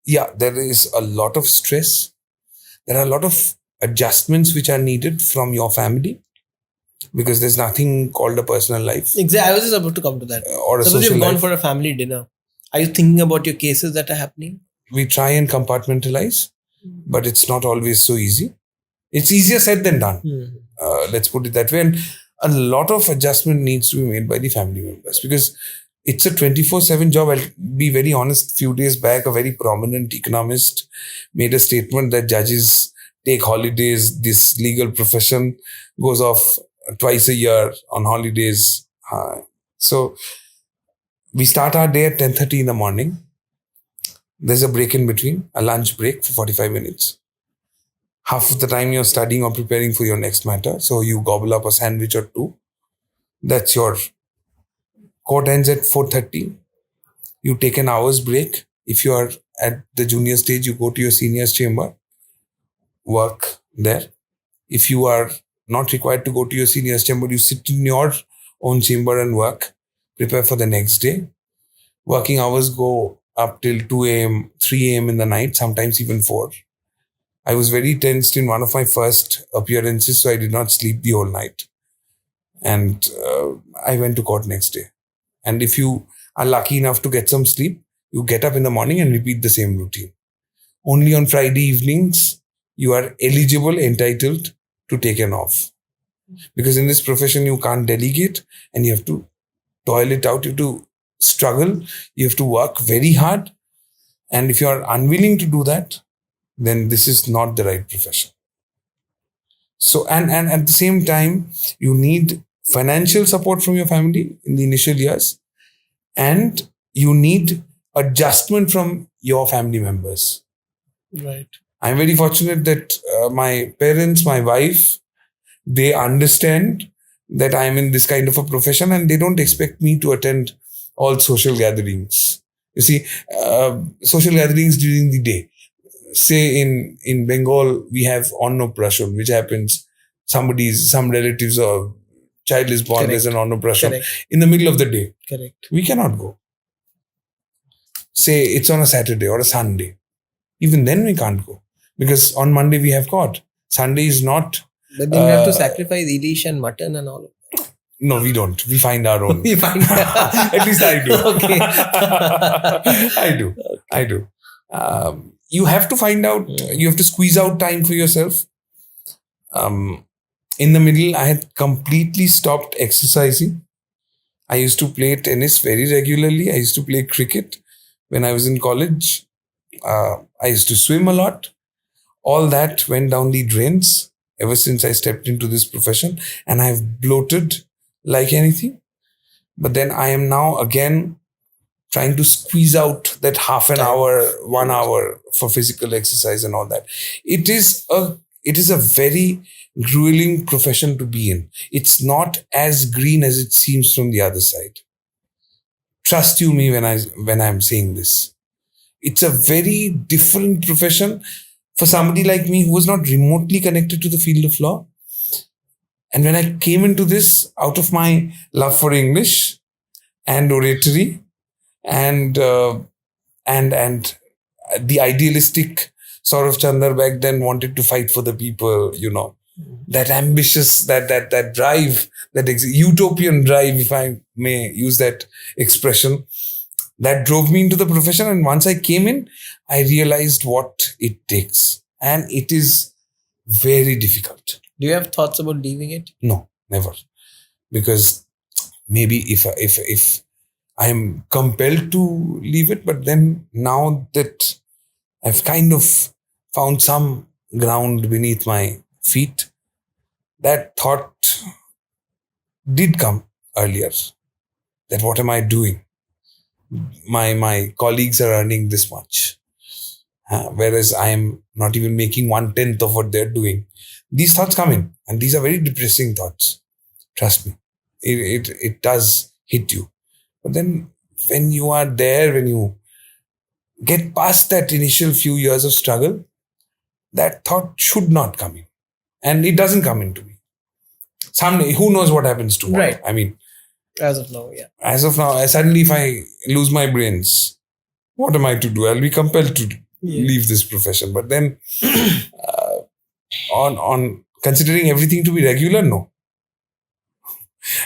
there is a lot of stress. There are a lot of adjustments which are needed from your family, because there's nothing called a personal life. Exactly. I was just about to come to that. Or a Suppose social you've gone life. for a family dinner. Are you thinking about your cases that are happening? We try and compartmentalize, but it's not always so easy. It's easier said than done. Let's put it that way. And a lot of adjustment needs to be made by the family members, because it's a 24/7 job. I'll be very honest. Few days back, a very prominent economist made a statement that judges take holidays. This legal profession goes off twice a year on holidays. So we start our day at 10:30 in the morning. There's a break in between, a lunch break for 45 minutes. Half of the time you're studying or preparing for your next matter. So you gobble up a sandwich or two. That's your court ends at 4:30. You take an hour's break. If you are at the junior stage, you go to your senior's chamber, work there. If you are not required to go to your senior's chamber, you sit in your own chamber and work, prepare for the next day. Working hours go up till 2 a.m., 3 a.m. in the night, sometimes even 4. I was very tensed in one of my first appearances, so I did not sleep the whole night. And I went to court next day. And if you are lucky enough to get some sleep, you get up in the morning and repeat the same routine. Only on Friday evenings, you are entitled to take an off. Because in this profession, you can't delegate and you have to toil it out. You have to struggle. You have to work very hard. And if you are unwilling to do that, then this is not the right profession. So, and at the same time, you need financial support from your family in the initial years, and you need adjustment from your family members. Right. I'm very fortunate that my parents, my wife, they understand that I'm in this kind of a profession and they don't expect me to attend all social gatherings. You see, social gatherings during the day. Say in Bengal, we have Hon'ble, which happens, some relatives or child is born, there's an Hon'ble in the middle of the day. Correct. We cannot go. Say it's on a Saturday or a Sunday. Even then we can't go. Because on Monday we have court. Sunday is not. But then you have to sacrifice ilish and mutton and all of that. No, we don't. We find our own. We find At least I do. Okay. I do. You have to find out, you have to squeeze out time for yourself. In the middle, I had completely stopped exercising. I used to play tennis very regularly. I used to play cricket when I was in college. I used to swim a lot. All that went down the drains ever since I stepped into this profession, and I've bloated like anything. But then I am now again trying to squeeze out that half an hour, 1 hour for physical exercise and all that. It is a very grueling profession to be in. It's not as green as it seems from the other side. Trust you me when I'm saying this. It's a very different profession for somebody like me who was not remotely connected to the field of law. And when I came into this out of my love for English and oratory and the idealistic Sourav Chunder back then wanted to fight for the people, that ambitious, that drive, that utopian drive, if I may use that expression, that drove me into the profession. And once I came in, I realized what it takes. And it is very difficult. Do you have thoughts about leaving it? No, never. Because maybe if I am compelled to leave it, but then now that I've kind of found some ground beneath my feet, that thought did come earlier. That what am I doing? My colleagues are earning this much, whereas I am not even making 1/10 of what they're doing. These thoughts come in, and these are very depressing thoughts. Trust me, it does hit you. But then when you are there, when you get past that initial few years of struggle, that thought should not come in, and it doesn't come into me. Someday, who knows what happens tomorrow? Right. I mean, as of now, yeah. As of now, suddenly if I lose my brains, what am I to do? I'll be compelled to leave this profession. But then, on considering everything to be regular, no.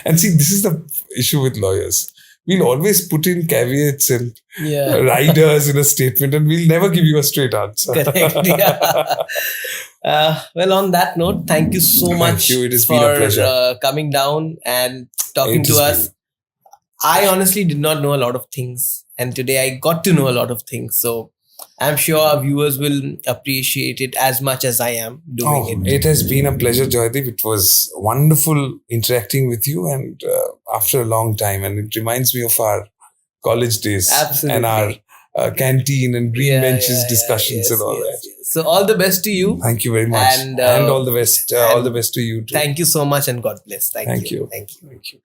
And see, this is the issue with lawyers. We'll always put in caveats and riders in a statement, and we'll never give you a straight answer. Correct. Yeah. Well, on that note, thank you so much It has been a pleasure. Coming down and talking to us. I honestly did not know a lot of things, and today I got to know a lot of things. So I'm sure our viewers will appreciate it as much as I am doing it. It has been a pleasure, Joydeep. It was wonderful interacting with you, and after a long time, and it reminds me of our college days. Absolutely. And our canteen and green benches discussions and all that. Yes. So all the best to you. Thank you very much, and all the best. All the best to you too. Thank you so much, and God bless. Thank you. Thank you.